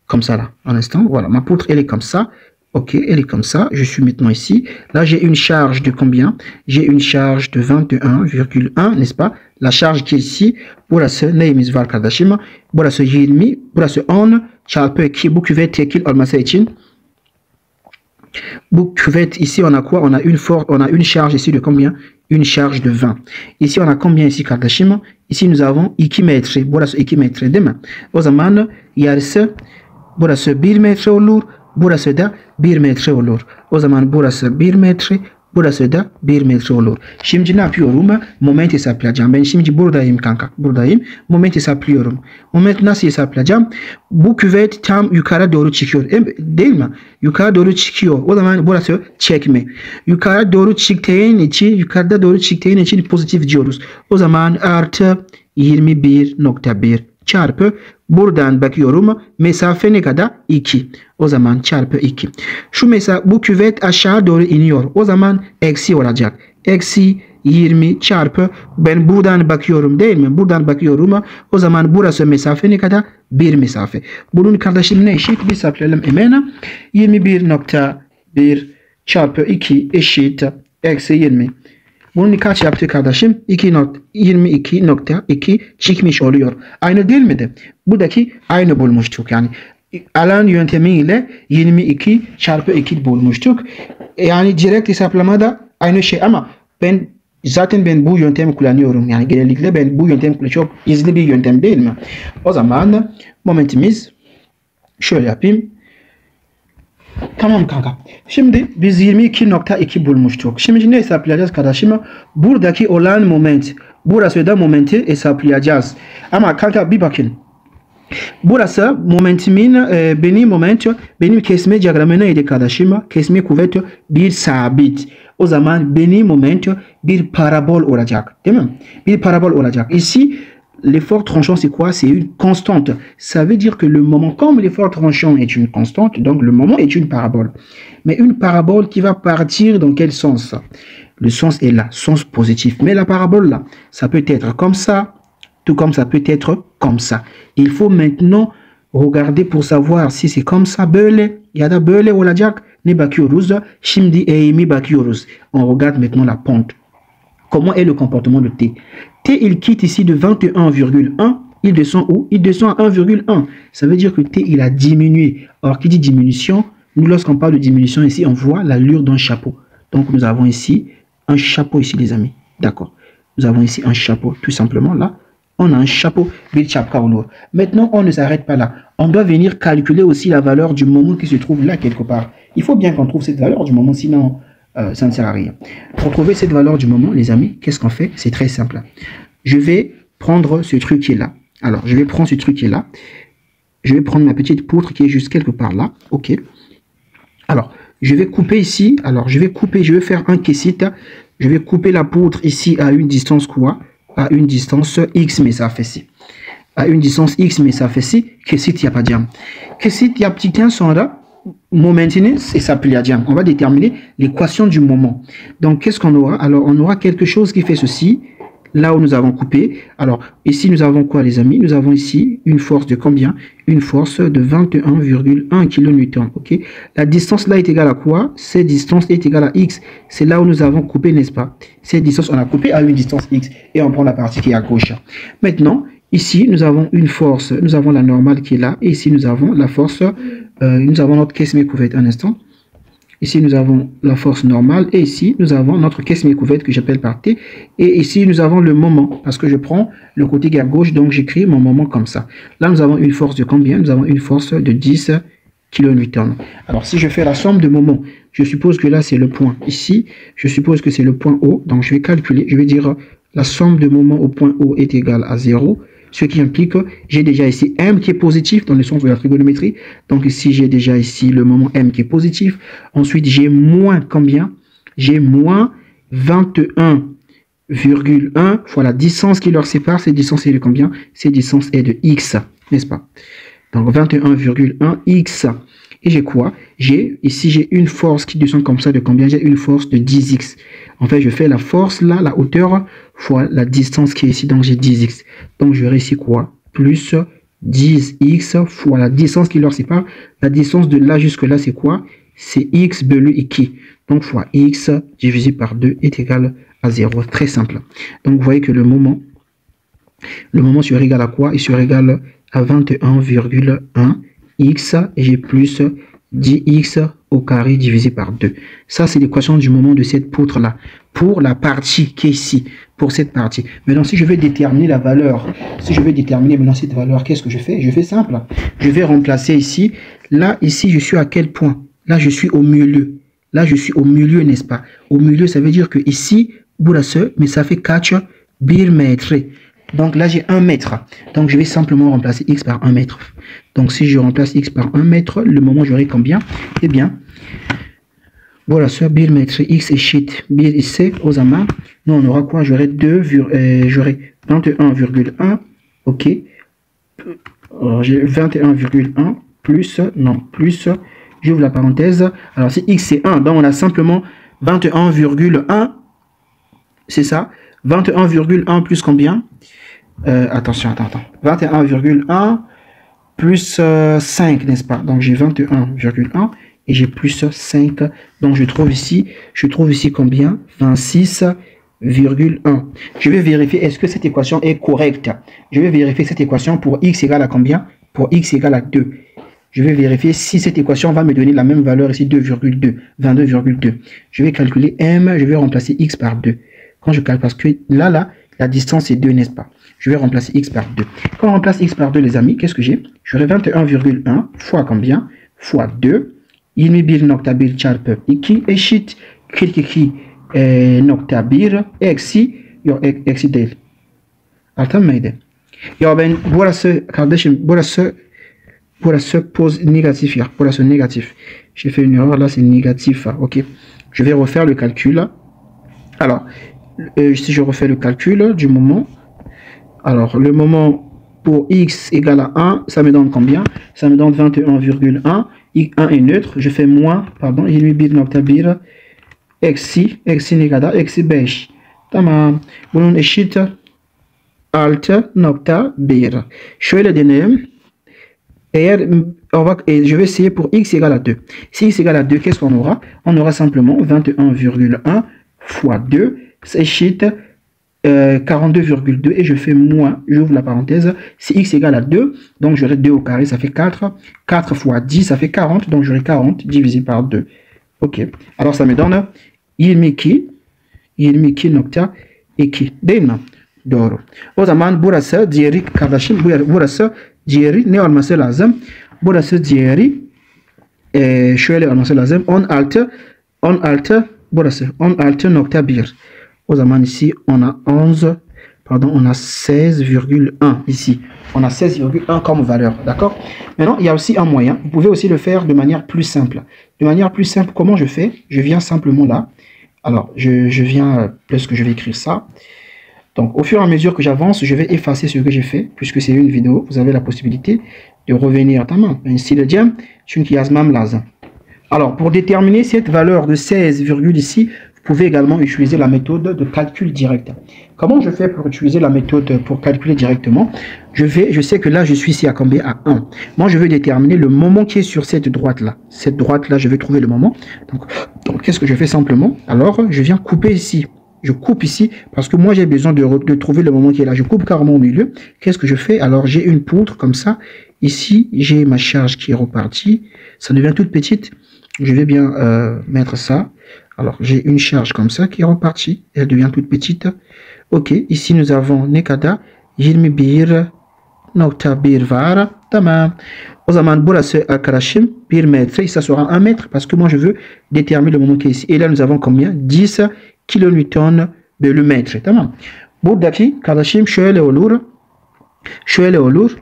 Comme ça, là. Un instant, voilà. Ma poutre, elle est comme ça. Ok, elle est comme ça. Je suis maintenant ici. Là, j'ai une charge de combien? J'ai une charge de 21,1, n'est-ce pas? La charge qui est ici. Burası neyimiz var kardeşim? Burası 20. Burası 10. Çarpı 2. Bu küvet tekil olması için. Bu cuvette, ici on a quoi? On a une charge ici de combien? Une charge de 20. Ici on a combien ici kardeşim? Ici nous avons 2 metre. Burası 2 metre değil mi? O zaman yarısı burası 1 metre olur. Burası da 1 metre olur. O zaman burası 1 metre. Burası da 1 metre olur. Şimdi ne yapıyorum? Moment hesaplayacağım. Ben şimdi buradayım kanka. Buradayım. Moment hesaplıyorum. Moment nasıl hesaplayacağım? Bu küvet tam yukarı doğru çıkıyor. Değil mi? Yukarı doğru çıkıyor. O zaman burası çekme. Yukarı doğru çıktığın için, yukarıda doğru çıktığın için pozitif diyoruz. O zaman artı 21.1 çarpı buradan bakıyorum. Mesafe ne kadar? 2. O zaman çarpı 2. Bu küvet aşağı doğru iniyor. O zaman eksi olacak. Eksi 20 çarpı ben buradan bakıyorum değil mi? Buradan bakıyorum. O zaman burası mesafe ne kadar? 1 mesafe. Bunun kardeşim ne eşit? Bir hesaplayalım hemen. 21.1 çarpı 2 eşit eksi 20. Bunun kaç yaptığı kardeşim? 22.2 çıkmış oluyor. Aynı değil miydi? Buradaki aynı bulmuştuk. Yani alan yöntemiyle 22 çarpı 2 bulmuştuk. Yani direkt hesaplamada aynı şey ama zaten ben bu yöntemi kullanıyorum. Yani genellikle ben bu yöntemi kullanıyorum. Çok izli bir yöntem değil mi? O zaman momentimiz şöyle yapayım. Tamam kanka. Şimdi biz 22.2 bulmuştuk. Şimdi ne hesaplayacağız kardeşim? Buradaki olan moment. Burası da momenti hesaplayacağız. Ama kanka bir bakın. Burası momentimin benim kesme diyagramı neydi kardeşim? Kesme kuvvet bir sabit. O zaman benim moment bir parabol olacak. Değil mi? Bir parabol olacak. Ici, l'effort tranchant, c'est quoi? C'est une constante. Ça veut dire que le moment, comme l'effort tranchant est une constante, donc le moment est une parabole. Mais une parabole qui va partir dans quel sens? Le sens est là, sens positif. Mais la parabole là, ça peut être comme ça, tout comme ça peut être comme ça. Il faut maintenant regarder pour savoir si c'est comme ça. Böyle ya da böyle olacak. Ne bakıyoruz? Şimdi eğimi bakıyoruz. On regarde maintenant la pente. Comment est le comportement de T? T, il quitte ici de 21,1. Il descend où? Il descend à 1,1. Ça veut dire que T, il a diminué. Alors, qui dit diminution? Nous, lorsqu'on parle de diminution ici, on voit l'allure d'un chapeau. Donc, nous avons ici un chapeau ici, les amis. D'accord. Nous avons ici un chapeau, tout simplement là. On a un chapeau. Maintenant, on ne s'arrête pas là. On doit venir calculer aussi la valeur du moment qui se trouve là quelque part. Il faut bien qu'on trouve cette valeur du moment, sinon ça ne sert à rien. Pour trouver cette valeur du moment, les amis, qu'est-ce qu'on fait? C'est très simple. Je vais prendre ce truc qui est là. Alors, je vais prendre ce truc qui est là. Je vais prendre ma petite poutre qui est juste quelque part là. OK. Alors, je vais couper ici. Alors, je vais faire un quessit. Je vais couper la poutre ici à une distance quoi? À une distance X, mais ça fait ci. À une distance X, mais ça fait ci. Quessit, il n'y a pas de diam. Quessit, il y a petit 1 son là. Momentiné, c'est ça plus diam. On va déterminer l'équation du moment. Donc, qu'est-ce qu'on aura? Alors, on aura quelque chose qui fait ceci. Là où nous avons coupé. Alors, ici, nous avons quoi, les amis? Nous avons ici une force de combien? Une force de 21,1 kN. OK? La distance là est égale à quoi? Cette distance est égale à X. C'est là où nous avons coupé, n'est-ce pas? Cette distance, on a coupé à une distance X. Et on prend la partie qui est à gauche. Maintenant, ici, nous avons une force. Nous avons la normale qui est là. Et ici, nous avons la force. Nous avons notre caisse mécouverte. Un instant. Ici, nous avons la force normale. Et ici, nous avons notre caisse mécouverte que j'appelle par T. Et ici, nous avons le moment. Parce que je prends le côté à gauche. Donc, j'écris mon moment comme ça. Là, nous avons une force de combien? Nous avons une force de 10 kN. Alors, si je fais la somme de moments, je suppose que là, c'est le point. Ici, je suppose que c'est le point O. Donc, je vais calculer. Je vais dire la somme de moments au point O est égale à 0. Ce qui implique que j'ai déjà ici M qui est positif dans le sens de la trigonométrie. Donc ici, j'ai déjà ici le moment M qui est positif. Ensuite, j'ai moins combien? J'ai moins 21,1 fois la distance qui leur sépare. Cette distance est de combien? Cette distance est de X, n'est-ce pas? Donc 21,1 X. Et j'ai quoi? Ici, j'ai une force qui descend comme ça de combien? J'ai une force de 10X. En fait, je fais la force là, la hauteur, fois la distance qui est ici. Donc, j'ai 10X. Donc, j'aurai ici quoi? Plus 10X fois la distance qui leur sépare. La distance de là jusque là, c'est quoi? C'est X belu Iki. Donc, fois X divisé par 2 est égal à 0. Très simple. Donc, vous voyez que le moment se régale à quoi? Il se régale à 21,1 X et j'ai plus 10X au carré divisé par 2. Ça, c'est l'équation du moment de cette poutre-là. Pour la partie qui est ici. Pour cette partie. Maintenant, si je vais déterminer la valeur, maintenant cette valeur, qu'est-ce que je fais? Je fais simple. Je vais remplacer ici. Là, ici, je suis à quel point? Là, je suis au milieu. Là, je suis au milieu, n'est-ce pas? Au milieu, ça veut dire que ici, boulasse, mais ça fait 4 mètres. Donc là, j'ai 1 mètre. Donc, je vais simplement remplacer X par 1 mètre. Donc, si je remplace X par 1 mètre, le moment, j'aurai combien? Eh bien, voilà, ce bir mètre X et shit, bir ici, aux amas. Nous, on aura quoi? J'aurai 21,1. OK. J'ai 21,1 plus, j'ouvre la parenthèse. Alors, si X c'est 1, donc on a simplement 21,1. C'est ça. 21,1 plus combien? Attention. 21,1 plus 5, n'est-ce pas? Donc j'ai 21,1 et j'ai plus 5. Donc je trouve ici combien? 26,1. Je vais vérifier est-ce que cette équation est correcte. Je vais vérifier cette équation pour x égale à combien? Pour x égale à 2. Je vais vérifier si cette équation va me donner la même valeur ici, 2,2, 22,2. Je vais calculer m, je vais remplacer x par 2. Quand je calcule, parce que là, la distance est 2, n'est-ce pas? Je vais remplacer x par 2. Quand on remplace x par 2, les amis, qu'est-ce que j'ai? J'aurai 21,1 fois combien? Fois 2. 21 nokta 1 çarpı 2 eşit 42 eksi yok eksi değil. Artan mıydı? Ya ben burası kardeşim burası pose négatif ya. Burası négatif. J'ai fait une erreur là, c'est négatif. Ok. Je vais refaire le calcul. Alors, si je refais le calcul du moment, alors le moment pour x égale à 1, ça me donne combien? Ça me donne 21,1. 1 est neutre, je fais moins, pardon, 21 nokta 1 eksi negada eksi 5. Tamam. Bunun eşit 6,1. Şöyle deneyim. Je vais essayer pour x égale à 2. Si x égale à 2, qu'est-ce qu'on aura? On aura simplement 21,1 fois 2, c'est échite 42,2 et je fais moins, j'ouvre la parenthèse, si x égale à 2, donc j'aurai 2 au carré, ça fait 4, 4 fois 10, ça fait 40, donc j'aurai 40 divisé par 2. Ok, alors ça me donne 22 nokta 2 değil mi? Doğru. O zaman burası diğeri kardeşim, burası diğeri ne olması lazım? Burası diğeri şöyle olması lazım, 16 burası 16,1. O zaman ici, on a 16,1 ici. On a 16,1 comme valeur, d'accord? Maintenant, il y a aussi un moyen. Vous pouvez aussi le faire de manière plus simple. De manière plus simple, comment je fais? Je viens simplement là. Alors, je viens, presque je vais écrire ça. Donc, au fur et à mesure que j'avance, je vais effacer ce que j'ai fait, puisque c'est une vidéo. Vous avez la possibilité de revenir. Tamam. Ici, le diam, çünkü yazmam lazım. Alors, pour déterminer cette valeur de 16, ici, vous pouvez également utiliser la méthode de calcul direct. Comment je fais pour utiliser la méthode pour calculer directement? Je sais que là, je suis ici à combien? À 1. Moi, je veux déterminer le moment qui est sur cette droite-là. Cette droite-là, je vais trouver le moment. Donc qu'est-ce que je fais simplement? Alors, je viens couper ici. Je coupe ici parce que moi, j'ai besoin de trouver le moment qui est là. Je coupe carrément au milieu. Qu'est-ce que je fais? Alors, j'ai une poutre comme ça. Ici, j'ai ma charge qui est repartie. Ça devient toute petite. Je vais bien mettre ça. Alors, j'ai une charge comme ça qui est repartie. Elle devient toute petite. Ok, ici nous avons nekada 21,1 var. Tamam. O zaman burası arkadaşım 1 metre. Ça sera 1 mètre parce que moi je veux déterminer le moment qui est ici. Et là nous avons combien? 10 kilonewton bölü metre. Tamam. Buradaki kardeşim şöyle olur. Şöyle olur.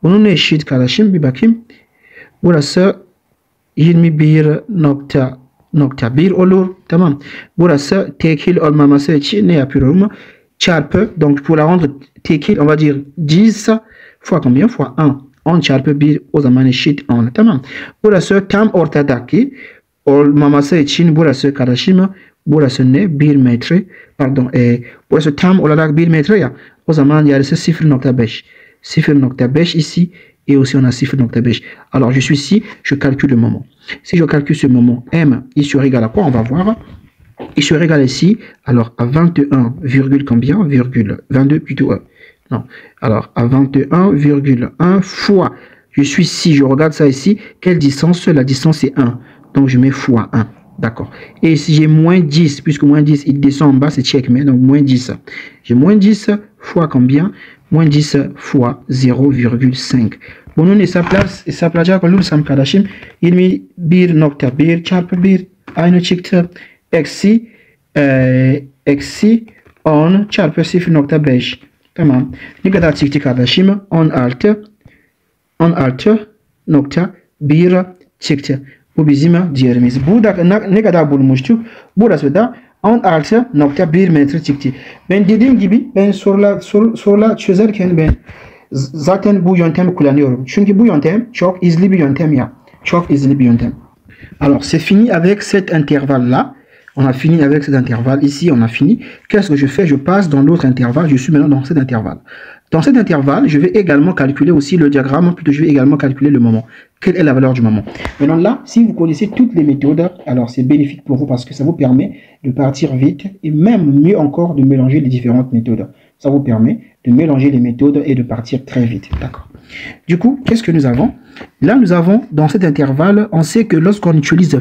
Bunun eşit kardeşim bir bakayım. Burası 21,1 olur. Tamam. Burası tekil olmaması için ne yapıyorum? Çarpı. Donc pour la rendre tekil, on va dire 10 fois combien? Fois 1. 10 çarpı 1 o zaman eşit 10. Tamam. Burası tam ortadaki olmaması için burası kardeşim. Burası ne? 1 metre. Pardon. Burası tam olarak 1 metre ya. O zaman yarısı 0,5. 0,5 ici. Et aussi on a 0,5. Alors je suis ici, je calcule le moment. Si je calcule ce moment, m, il sera égal à quoi? On va voir. Il sera égal ici, alors à 21, combien? 22 plutôt. Non. Alors à 21,1 fois. Je suis ici, je regarde ça ici. Quelle distance? La distance c'est 1. Donc je mets fois 1. D'accord. Et si j'ai moins 10, puisque moins 10, il descend en bas, c'est check, mais donc moins 10. J'ai moins 10 fois combien? Moins 10 fois 0,5. Bunun hesaplayacak olursam kardeşim 21,1 çarpı 1 aynı çıktı. Eksi 10 çarpı 0,5. Tamam. Ne kadar çıktı kardeşim? 16,1 çıktı. Bu bizim diğerimiz. Burada ne kadar bulmuştuk? Burası da 16,1 metre çıktı. Ben dediğim gibi ben sorular çözerken ben zaten bu yöntemi kullanıyorum. Çünkü bu yöntem çok hızlı bir yöntem ya. Çok hızlı bir yöntem. Alors c'est fini avec cet intervalle là. On a fini avec cet intervalle. Ici on a fini. Qu'est-ce que je fais? Je passe dans l'autre intervalle. Je suis maintenant dans cet intervalle. Dans cet intervalle, je vais également calculer aussi le diagramme, plutôt je vais également calculer le moment. Quelle est la valeur du moment? Maintenant là, si vous connaissez toutes les méthodes, alors c'est bénéfique pour vous parce que ça vous permet de partir vite et même mieux encore de mélanger les différentes méthodes. Ça vous permet de mélanger les méthodes et de partir très vite. D'accord. Du coup, qu'est-ce que nous avons? Là, nous avons, dans cet intervalle, on sait que lorsqu'on utilise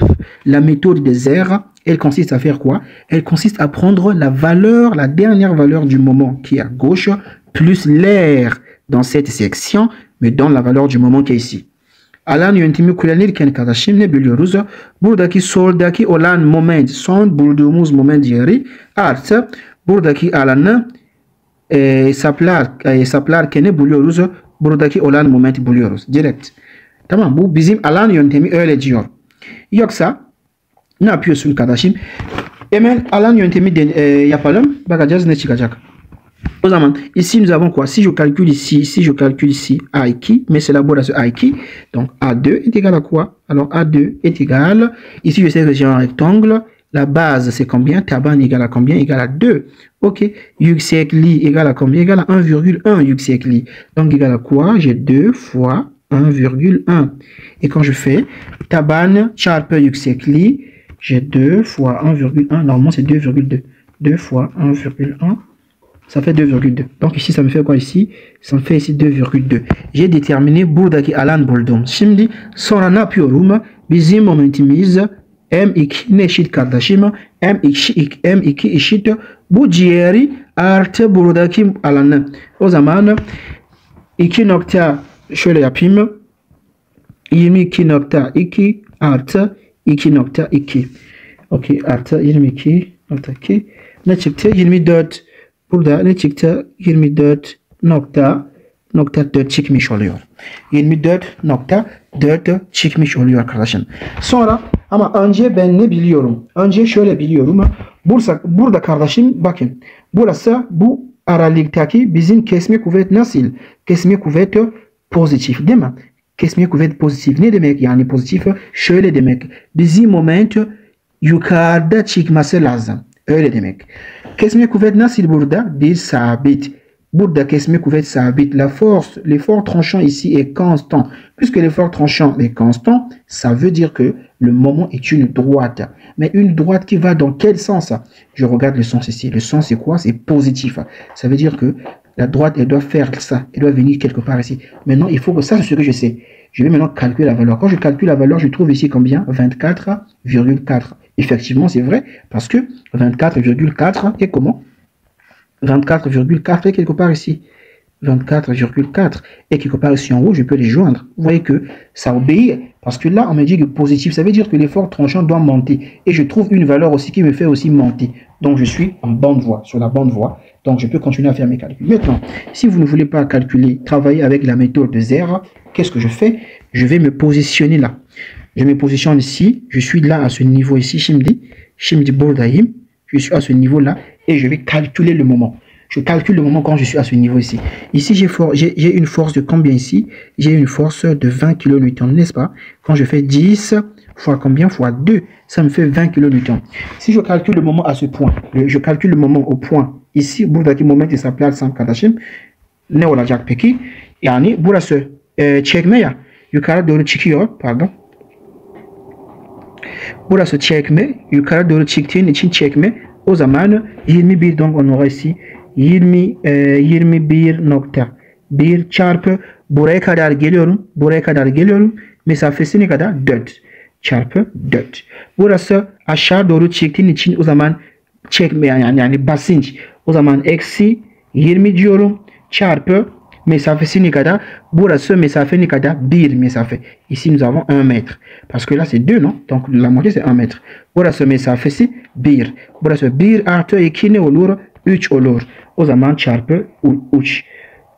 la méthode des aires, elle consiste à faire quoi? Elle consiste à prendre la valeur, la dernière valeur du moment qui est à gauche, plus l'air dans cette section, mais dans la valeur du moment qui est ici. Alan yöntemi kullanırken kardeşim ne biliyoruz? Buradaki soldaki olan moment, son bulduğumuz moment yeri artı buradaki alanı hesaplarken ne buluyoruz? Buradaki olan momenti buluyoruz. Direkt. Tamam, bu bizim alan yöntemi öyle diyor. Yoksa ne yapıyorsun kardeşim? Hemen alan yöntemi yapalım. Bakacağız ne çıkacak. O zaman ici nous avons quoi? Si je calcule ici A2, mais c'est la boîte à ce A2. Donc A2 est égal à quoi? Alors A2 est égal, ici je sais que j'ai un rectangle. La base c'est combien? Taban égale à combien? Égale à 2. Ok. Yüksekliği égale à combien? Égale à 1,1 yüksekliği. Donc égal à quoi? J'ai 2 fois 1,1. Et quand je fais taban çarpı yüksekliği, j'ai 2 fois 1,1. Normalement c'est 2,2. 2 fois 1,1. Ça fait 2,2. Donc ici, ça me fait quoi ici? Ça me fait ici 2,2. J'ai déterminé buradaki alan buldum. Şimdi sonra ne yapıyorum? Bizim momentimiz M2 ne eşit kardeşim? M2 eşit bu ciğeri artı buradaki alanı. O zaman 2 nokta şöyle yapayım. 22.2 artı 2.2. Okey, artı 22.2. Ne çıktı? 24. Burada ne çıktı? 24.4 çıkmış oluyor. 24.4 çıkmış oluyor arkadaşım. Sonra ama önce ben ne biliyorum? Önce şöyle biliyorum. Burada kardeşim bakın. Burası bu aralıktaki bizim kesme kuvvet nasıl? Kesme kuvvet pozitif değil mi? Kesme kuvvet pozitif. Ne demek yani pozitif? Şöyle demek. Bizim moment yukarıda çıkması lazım. Öyle demek. Kesme kuvvet nasıl burada? Bir sabit. Burada kesme kuvvet sabit. La force, l'effort tranchant ici est constant. Puisque l'effort tranchant est constant, ça veut dire que le moment est une droite. Mais une droite qui va dans quel sens? Je regarde le sens ici. Le sens c'est quoi? C'est positif. Ça veut dire que la droite, elle doit faire ça. Elle doit venir quelque part ici. Maintenant, il faut que ça, c'est ce que je sais. Je vais maintenant calculer la valeur. Quand je calcule la valeur, je trouve ici combien? 24,4. Effectivement, c'est vrai, parce que 24,4 est comment? 24,4 est quelque part ici. 24,4 et quelque part ici en haut, je peux les joindre. Vous voyez que ça obéit, parce que là, on me dit que positif, ça veut dire que l'effort tranchant doit monter. Et je trouve une valeur aussi qui me fait aussi monter. Donc, je suis en bonne voie, sur la bonne voie. Donc, je peux continuer à faire mes calculs. Maintenant, si vous ne voulez pas calculer, travailler avec la méthode de zéro, qu'est-ce que je fais? Je vais me positionner là. Je me positionne ici, je suis là à ce niveau ici, Shimdi Bourdaïm, je suis à ce niveau-là et je vais calculer le moment. Je calcule le moment quand je suis à ce niveau ici. Ici, j'ai une force de combien ici? J'ai une force de 20 kN, n'est-ce pas? Quand je fais 10 fois combien? Fois 2, ça me fait 20 kN. Si je calcule le moment à ce point, je calcule le moment au point ici, buradaki moment hesaplar sam kardeşim, ne olacak peki? Yani burası çekme ya, yukarı doğru çıkıyor, pardon. Burası çekme, yukarı doğru çıktığın için çekme. O zaman 21, donc on aura ici 21.1 çarpı buraya kadar geliyorum. Mesafesi ne kadar? 4 çarpı 4. Burası aşağı doğru çıktığın için o zaman çekme yani basınç. O zaman eksi 20 diyorum çarpı mesafesi ne kadar? Burası mesafe ne kadar? 1 mesafe. Ici nous avons 1 mètre. Parce que là c'est 2 non? Donc la moitié c'est 1 mètre. Burası mesafesi 1. Burası 1 artı 2 ne olur? 3 olur. O zaman çarpı 3.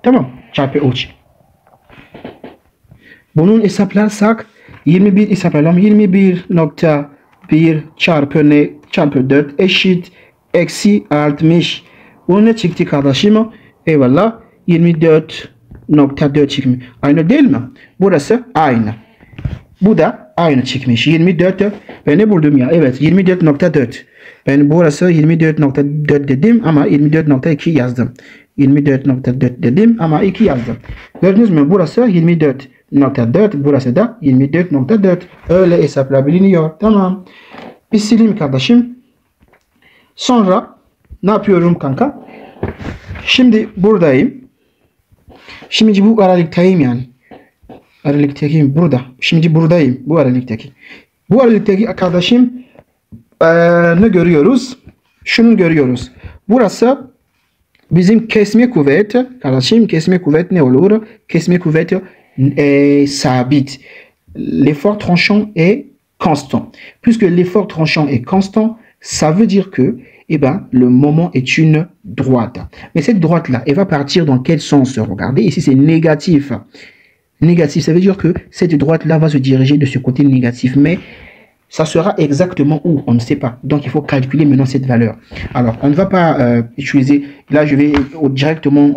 Tamam. Çarpı 3. Bunun hesaplarsak 21 hesaplayalım. 21.1 çarpı ne? Çarpı 4 eşit eksi 60. Bunun ne çıktı kardeşim? Eyvallah. 24.4 çıkmış. Aynı değil mi? Burası aynı. Bu da aynı çıkmış. 24. Ben ne buldum ya? Evet 24.4. Ben burası 24.4 dedim ama 24.2 yazdım. 24.4 dedim ama 2 yazdım. Gördünüz mü? Burası 24.4, burası da 24.4. Öyle hesaplayabiliyor. Tamam. Bir sileyim kardeşim. Sonra ne yapıyorum kanka? Şimdi buradayım. Şimdi bu aralıktayım yani. Aralıktaki burada. Şimdi buradayım. Bu aralıktaki. Bu aralıktaki kardeşim ne görüyoruz? Şunu görüyoruz. Burası bizim kesme kuvvet. Kardeşim kesme kuvvet ne olur? Kesme kuvvet sabit. L'effort tranchant est constant. Puisque l'effort tranchant est constant, ça veut dire que le moment est une droite. Mais cette droite-là, elle va partir dans quel sens? Regardez, ici c'est négatif. Négatif, ça veut dire que cette droite-là va se diriger de ce côté négatif. Mais ça sera exactement où? On ne sait pas. Donc, il faut calculer maintenant cette valeur. Alors, on ne va pas utiliser... Là, je vais directement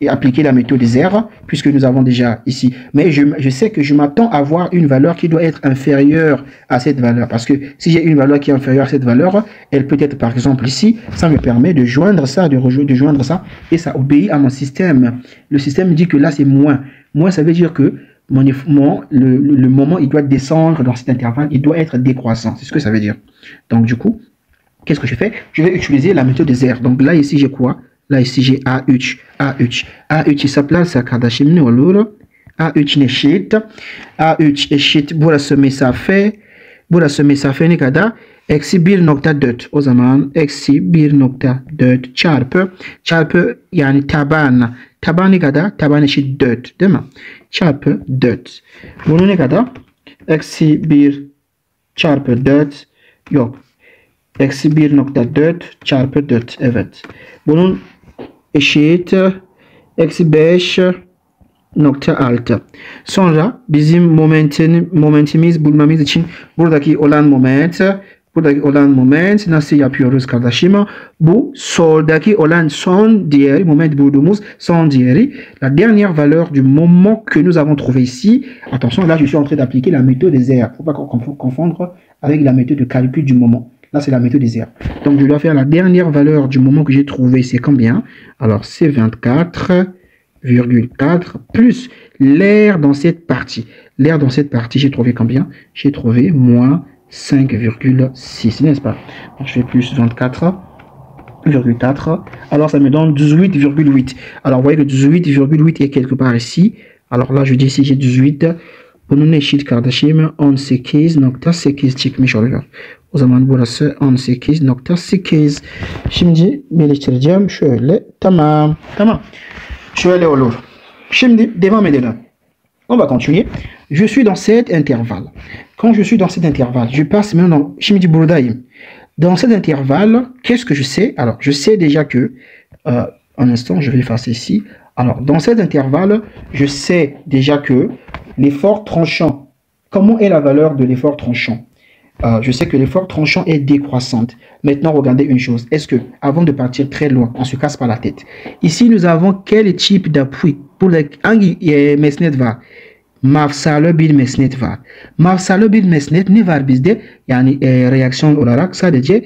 appliquer la méthode R, puisque nous avons déjà ici. Mais je sais que je m'attends à avoir une valeur qui doit être inférieure à cette valeur. Parce que si j'ai une valeur qui est inférieure à cette valeur, elle peut être, par exemple, ici. Ça me permet de joindre ça, de joindre ça. Et ça obéit à mon système. Le système dit que là, c'est moins. Moins, ça veut dire que le moment, il doit descendre dans cet intervalle, il doit être décroissant. C'est ce que ça veut dire. Donc, du coup, qu'est-ce que je fais? Je vais utiliser la méthode des R. Donc, là, ici, j'ai quoi? Là, ici, j'ai AH. AH, ça place à Kardashim Neolur. AH Neshit. AH Neshit, burası mesafe. Burası mesafe ne kadar? Eksi 1.4. O zaman eksi 1.4 çarpı yani taban. Taban ne kadar? Taban eşit 4 değil mi? Çarpı 4. Bunu ne kadar? Eksi 1 çarpı 4 yok. Eksi 1.4 çarpı 4. Evet. Bunun eşit eksi 5.6. Sonra bizim momentimiz bulmamız için buradaki olan moment nasıl yapıyoruz kardeşim? Bu soldaki olan son diğeri, moment bulduğumuz son diğeri, la dernière valeur du moment que nous avons trouvé ici. Attention, là je suis en train d'appliquer la méthode des R. Il ne faut pas confondre avec la méthode de calcul du moment. Là c'est la méthode des R. Donc je dois faire la dernière valeur du moment que j'ai trouvé, c'est combien? Alors c'est 24,4 plus l'air dans cette partie. L'air dans cette partie, j'ai trouvé combien? J'ai trouvé moins 5,6, n'est-ce pas? Donc, je fais plus 24,4. Alors, ça me donne 18,8. Alors, vous voyez que 18,8 est quelque part ici. Alors là, je dis ici, j'ai 18. Bunun eşit kardeşim 18.8 çıkmış oluyor. O zaman burası 18.8. Şimdi birleştireceğim. Şöyle. Tamam. Şöyle olur. Şimdi devam edelim. On va continuer. Je suis dans cet intervalle. Quand je suis dans cet intervalle, je passe maintenant, şimdi buradayım. Dans cet intervalle, qu'est-ce que je sais? Alors, je sais déjà que, un instant, je vais effacer ici. Alors, dans cet intervalle, je sais déjà que l'effort tranchant, comment est la valeur de l'effort tranchant? Je sais que l'effort tranchant est décroissante. Maintenant, regardez une chose. Est-ce que, avant de partir très loin, on se casse pas la tête? Ici, nous avons quel type d'appui? Pour le mesnet var. Mafsalı bir mesnet var. Mafsalı bir mesnet ne var bizde? Yani reaksiyon olarak sadece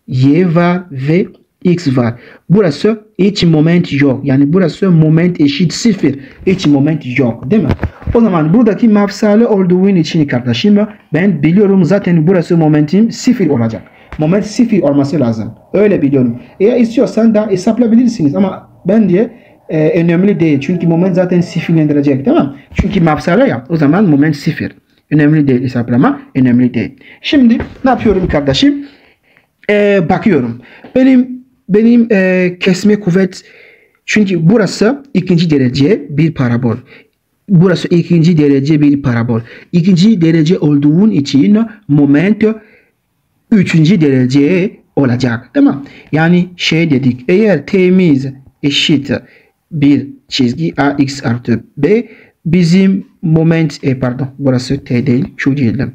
Y var ve X var. Burası hiç moment yok. Yani burası moment eşit 0. Hiç moment yok. Değil mi? O zaman buradaki mafsalı olduğun için kardeşim ben biliyorum zaten burası momentim 0 olacak. Moment 0 olması lazım. Öyle biliyorum. Eğer istiyorsan da hesaplayabilirsiniz ama ben diye önemli değil. Çünkü moment zaten sıfırlanacak, tamam? Çünkü mafsala ya, o zaman moment 0. Önemli değil hesaplama, önemli değil. Şimdi ne yapıyorum kardeşim? Bakıyorum. Benim kesme kuvvet, çünkü burası ikinci derece bir parabol. Burası ikinci derece bir parabol. İkinci derece olduğun için moment üçüncü derece olacak, tamam? Yani şey dedik, eğer t'miz eşit bir çizgi ax artı b, bizim moment pardon, burası t değil, q diyelim.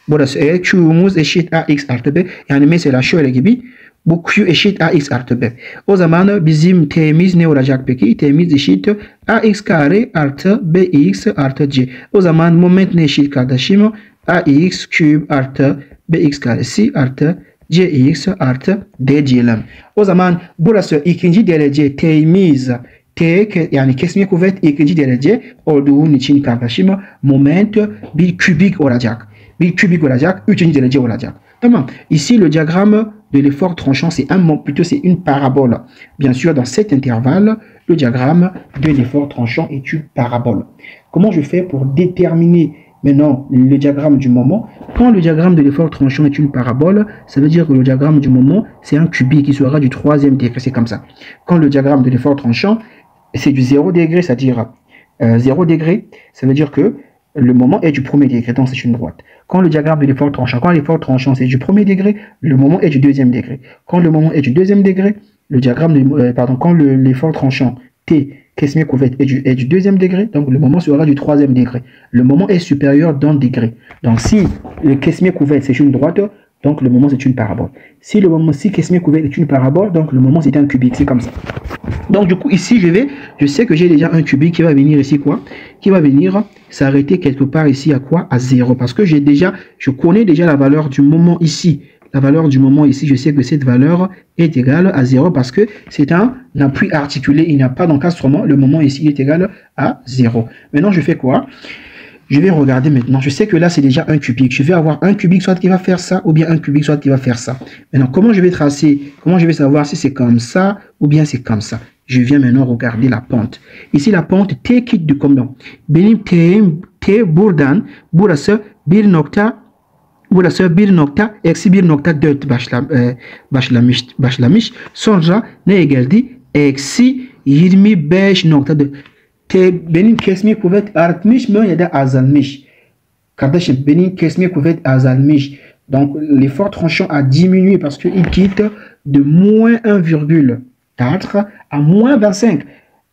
Burası eğer q'muz eşit ax artı b, yani mesela şöyle gibi, bu q eşit ax artı b. O zaman bizim t'miz ne olacak peki? T'miz eşit ax kare artı bx artı c. O zaman moment ne eşit kardeşim? Ax küp artı bx karesi artı gx artı d diyelim. O zaman burası ikinci derece temiz T yani kesme kuvvet ikinci derece olduğun için kardeşim moment bir kübik olacak. Bir kübik olacak, üçüncü derece olacak. Tamam. Ici le diagramme de l'effort tranchant c'est plutôt c'est une parabole. Bien sûr dans cet intervalle le diagramme de l'effort tranchant est une parabole. Comment je fais pour déterminer maintenant le diagramme du moment? Quand le diagramme de l'effort tranchant est une parabole, ça veut dire que le diagramme du moment c'est un cubique qui sera du troisième degré, c'est comme ça. Quand le diagramme de l'effort tranchant c'est du 0 degré, c'est-à-dire 0 degré, ça veut dire que le moment est du premier degré, donc c'est une droite. Quand le diagramme de l'effort tranchant, quand l'effort tranchant c'est du premier degré, le moment est du deuxième degré. Quand le moment est du deuxième degré, le diagramme de, quand l'effort tranchant T, kesme kuvvet est du deuxième degré, donc le moment sera du troisième degré. Le moment est supérieur d'un degré. Donc si le kesme kuvvet c'est une droite, donc le moment c'est une parabole. Si le moment si kesme kuvvet est une parabole, donc le moment c'est un cubique, c'est comme ça. Donc du coup ici je sais que j'ai déjà un cubique qui va venir ici quoi? Qui va venir s'arrêter quelque part ici à quoi? À 0. Parce que je connais déjà la valeur du moment ici. La valeur du moment ici, je sais que cette valeur est égale à 0 parce que c'est un appui articulé, il n'y a pas d'encastrement. Le moment ici est égal à 0. Maintenant je fais quoi? Je vais regarder maintenant. Je sais que là, c'est déjà un cubique. Je vais avoir un cubique soit qui va faire ça ou bien un cubique soit qui va faire ça. Maintenant, comment je vais tracer? Comment je vais savoir si c'est comme ça ou bien c'est comme ça? Je viens maintenant regarder la pente. Ici, la pente T quitte de combien? Benim T buradan burası 1 eksi 1.4 başlamış. Sonra neye geldi? Eksi 25.4. Benim kesme kuvvet artmış mı ya da azalmış? Kardeşim benim kesme kuvvet azalmış. Donc l'effort tranchant a diminué parce qu'il quitte de moins 1,4 à moins 25.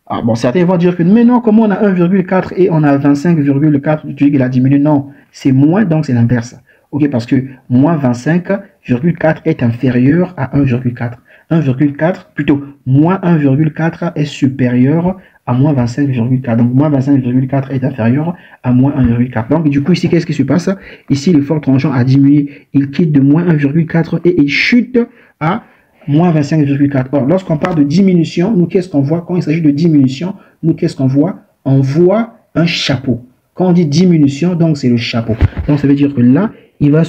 Ah bon, certains vont dire que mais non, comment on a 1,4 et on a 25,4, tu dis qu'il a diminué? Non, c'est moins, donc c'est l'inverse. Ok, parce que moins 25,4 est inférieur à 1,4. 1,4, plutôt moins 1,4 est supérieur à moins 25,4. Donc, moins 25,4 est inférieur à moins 1,4. Donc, du coup, ici, qu'est-ce qui se passe? Ici, l'effort tranchant a diminué. Il quitte de moins 1,4 et il chute à moins 25,4. Or, lorsqu'on parle de diminution, nous, qu'est-ce qu'on voit? Quand il s'agit de diminution, nous, qu'est-ce qu'on voit? On voit un chapeau. Quand on dit diminution, donc, c'est le chapeau. Donc, ça veut dire que là, il va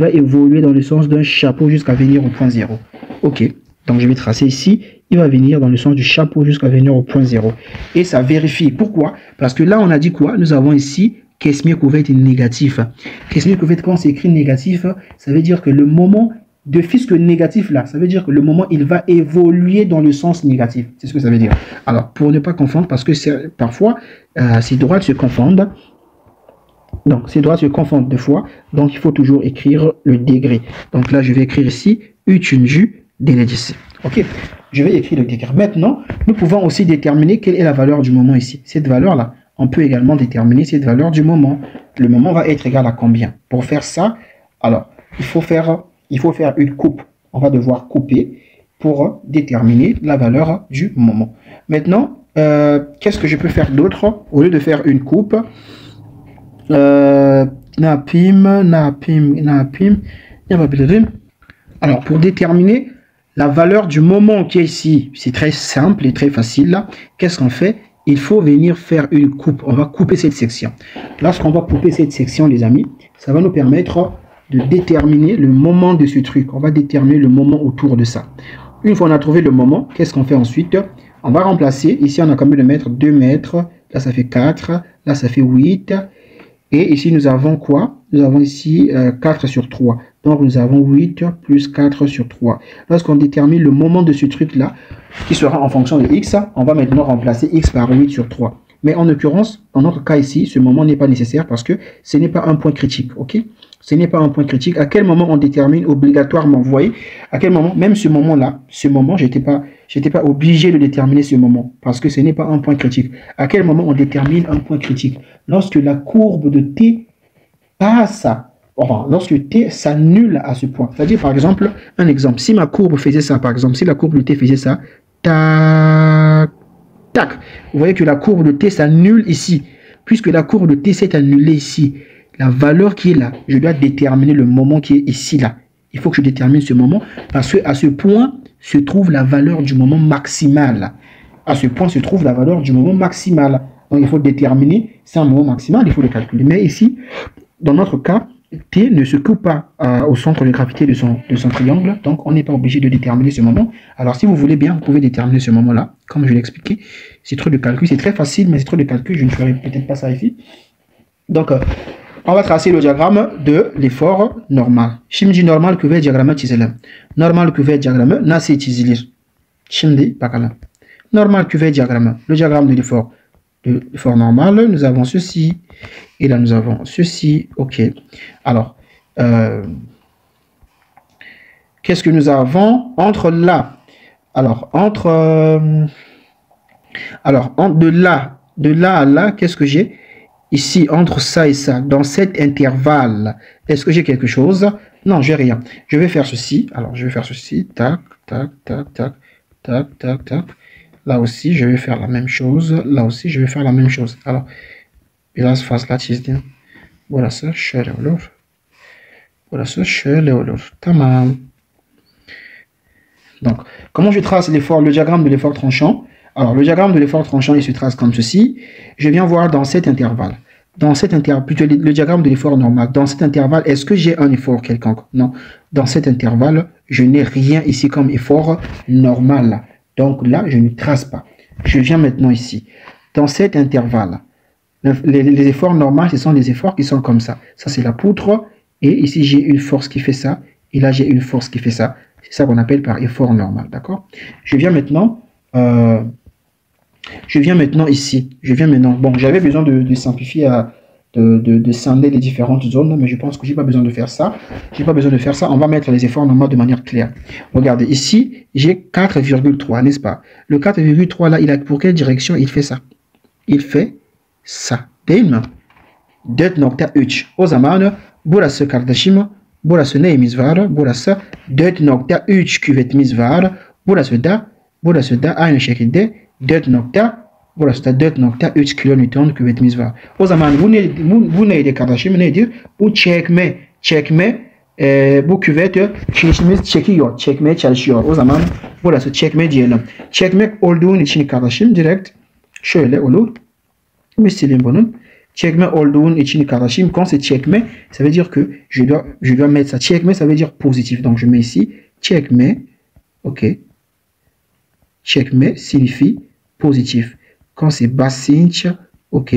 évoluer dans le sens d'un chapeau jusqu'à venir au point 0. Ok, donc je vais tracer ici, il va venir dans le sens du chapeau jusqu'à venir au point 0. Et ça vérifie. Pourquoi? Parce que là, on a dit quoi? Nous avons ici kesme kuvvet négatif. Kesme kuvvet, quand c'est écrit négatif, ça veut dire que le moment de fisc négatif là, ça veut dire que le moment, il va évoluer dans le sens négatif. C'est ce que ça veut dire. Alors, pour ne pas confondre, parce que parfois, ces droites se confondent. Donc, ces droites se confondent deux fois. Donc, il faut toujours écrire le degré. Donc là, je vais écrire ici, üçüncü derecesi. Ok, je vais écrire le degré. Maintenant, nous pouvons aussi déterminer quelle est la valeur du moment ici. Cette valeur-là, on peut également déterminer cette valeur du moment. Le moment va être égal à combien? Pour faire ça, alors, il faut faire une coupe. On va devoir couper pour déterminer la valeur du moment. Maintenant, qu'est-ce que je peux faire d'autre? Au lieu de faire une coupe, alors, pour déterminer la valeur du moment qui est ici, c'est très simple et très facile. Qu'est-ce qu'on fait? Il faut venir faire une coupe. On va couper cette section. Lorsqu'on va couper cette section, les amis, ça va nous permettre de déterminer le moment de ce truc. On va déterminer le moment autour de ça. Une fois on a trouvé le moment, qu'est-ce qu'on fait ensuite? On va remplacer. Ici, on a combien de mètres? 2 mètres. Là, ça fait 4. Là, ça fait 8. Et ici, nous avons quoi? Nous avons ici 4 sur 3. Donc, nous avons 8 plus 4 sur 3. Lorsqu'on détermine le moment de ce truc-là, qui sera en fonction de x, on va maintenant remplacer x par 8 sur 3. Mais en l'occurrence, dans notre cas ici, ce moment n'est pas nécessaire parce que ce n'est pas un point critique. Ok? Ce n'est pas un point critique. À quel moment on détermine obligatoirement? Vous voyez? À quel moment? Même ce moment-là, j'étais pas obligé de déterminer ce moment parce que ce n'est pas un point critique. À quel moment on détermine un point critique? Lorsque la courbe de t passe, enfin, lorsque t s'annule à ce point. C'est-à-dire, par exemple, un exemple. Si ma courbe faisait ça, par exemple, si la courbe de t faisait ça, tac, tac. Vous voyez que la courbe de t s'annule ici. Puisque la courbe de t s'est annulée ici, la valeur qui est là, je dois déterminer le moment qui est ici, là. Il faut que je détermine ce moment parce qu'à ce point se trouve la valeur du moment maximal. À ce point se trouve la valeur du moment maximal. Donc, il faut déterminer, c'est un moment maximal, il faut le calculer. Mais ici, dans notre cas, T ne se trouve pas au centre de gravité de son triangle, donc on n'est pas obligé de déterminer ce moment. Alors, si vous voulez bien, vous pouvez déterminer ce moment-là, comme je l'ai expliqué. C'est trop de calcul, c'est très facile, mais c'est trop de calcul, je ne ferai peut-être pas ça ici. Donc, on va tracer le diagramme de l'effort normal. Chimdi normal que veut diagramme tizela. Normal que veut diagramme nasi tizilir. Chimdi pakala. Normal que veut diagramme. Le diagramme de l'effort normal, nous avons ceci. Et là, nous avons ceci. OK. Alors, qu'est-ce que nous avons entre là? Alors, de là à là, qu'est-ce que j'ai? Ici, entre ça et ça, dans cet intervalle, est-ce que j'ai quelque chose? Non, j'ai rien. Je vais faire ceci. Alors, je vais faire ceci. Tac, tac, tac, tac, tac, tac, tac. Là aussi, je vais faire la même chose. Là aussi, je vais faire la même chose. Alors, biraz fazla çizdim. Burası şöyle olur. Burası şöyle olur. Tamam. Donc, comment je trace l'effort, le diagramme de l'effort tranchant? Alors, le diagramme de l'effort tranchant, il se trace comme ceci. Je viens voir dans cet intervalle. Dans cet intervalle, plutôt le diagramme de l'effort normal. Dans cet intervalle, est-ce que j'ai un effort quelconque? Non. Dans cet intervalle, je n'ai rien ici comme effort normal. Donc là, je ne trace pas. Je viens maintenant ici. Dans cet intervalle, les efforts normaux, ce sont des efforts qui sont comme ça. Ça, c'est la poutre. Et ici, j'ai une force qui fait ça. Et là, j'ai une force qui fait ça. C'est ça qu'on appelle par effort normal. D'accord? Je viens maintenant ici. Bon, j'avais besoin de simplifier, de scinder les différentes zones, mais je pense que j'ai pas besoin de faire ça. On va mettre les efforts normaux de manière claire. Regardez, ici, j'ai 4,3, n'est-ce pas? Le 4,3 là, il a pour quelle direction il fait ça? Il fait ça. Değil mi? 4.3. O zaman burası kardeşim, burası neyimiz var? Burası 4.3 küvetimiz var. Burası da aynı şekilde 4.3 kilonewton küvetimiz var. O zaman bu neydi kardeşim? Nedir? Bu çekme bu küveti çekmeye çalışıyor. O zaman burası çekme diyelim. Çekmek olduğun için kardeşim direkt şöyle olur. Bir sileyim bunun. Çekme olduğun için kardeşim, quand c'est çekme, ça veut dire que je dois mettre ça. Çekme, ça veut dire positif. Donc je mets ici çekme. OK. Çekme signifie positif. Quand c'est bassinch, OK.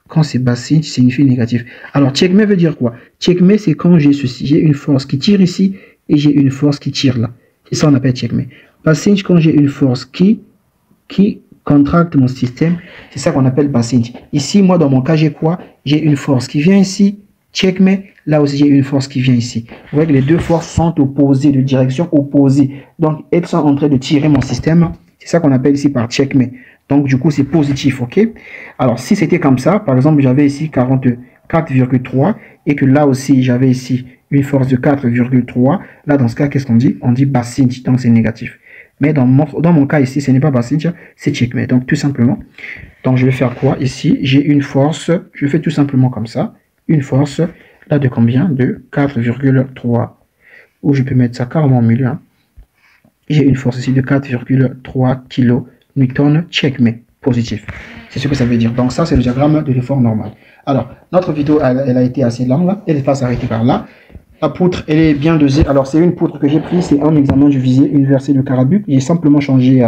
Quand c'est bassinch, signifie négatif. Alors, çekme veut dire quoi? Çekme, c'est quand j'ai ceci. J'ai une force qui tire ici et j'ai une force qui tire là. C'est ça qu'on appelle çekme. Bassinch, quand j'ai une force qui contracte mon système, c'est ça qu'on appelle bassinch. Ici, moi, dans mon cas, j'ai quoi? J'ai une force qui vient ici. Çekme, là aussi, j'ai une force qui vient ici. Vous voyez que les deux forces sont opposées, de direction opposée. Donc, elles sont en train de tirer mon système. C'est ça qu'on appelle ici par çekme. Donc, du coup, c'est positif, OK? Alors, si c'était comme ça, par exemple, j'avais ici 44,3 et que là aussi, j'avais ici une force de 4,3. Là, dans ce cas, qu'est-ce qu'on dit? On dit bassinch, donc c'est négatif. Mais dans mon cas ici, ce n'est pas bassinch, c'est çekme. Donc, tout simplement, donc je vais faire quoi? Ici, j'ai une force, je fais tout simplement comme ça. Une force, là, de combien? De 4,3. Ou je peux mettre ça carrément au milieu. Hein. J'ai une force ici de 4,3 kN, çekme, positif. C'est ce que ça veut dire. Donc ça, c'est le diagramme de l'effort normal. Alors, notre vidéo, elle a été assez longue. Elle va s'arrêter par là. La poutre, elle est bien dosée. Alors, c'est une poutre que j'ai prise. C'est un examen du visier université de Carabuc. J'ai simplement changé...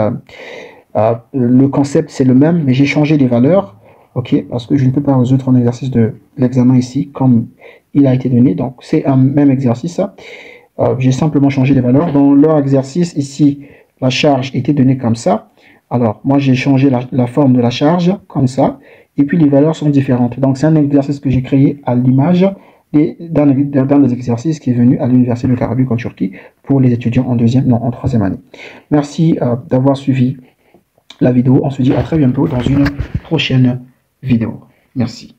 le concept, c'est le même, mais j'ai changé les valeurs. OK, parce que je ne peux pas résoudre un exercice de l'examen ici, comme il a été donné. Donc, c'est un même exercice. J'ai simplement changé les valeurs. Dans leur exercice, ici, la charge était donnée comme ça. Alors, moi, j'ai changé la forme de la charge, comme ça. Et puis, les valeurs sont différentes. Donc, c'est un exercice que j'ai créé à l'image d'un des exercices qui est venu à l'université de Carabuc en Turquie pour les étudiants en troisième année. Merci d'avoir suivi la vidéo. On se dit à très bientôt dans une prochaine vidéo. Merci.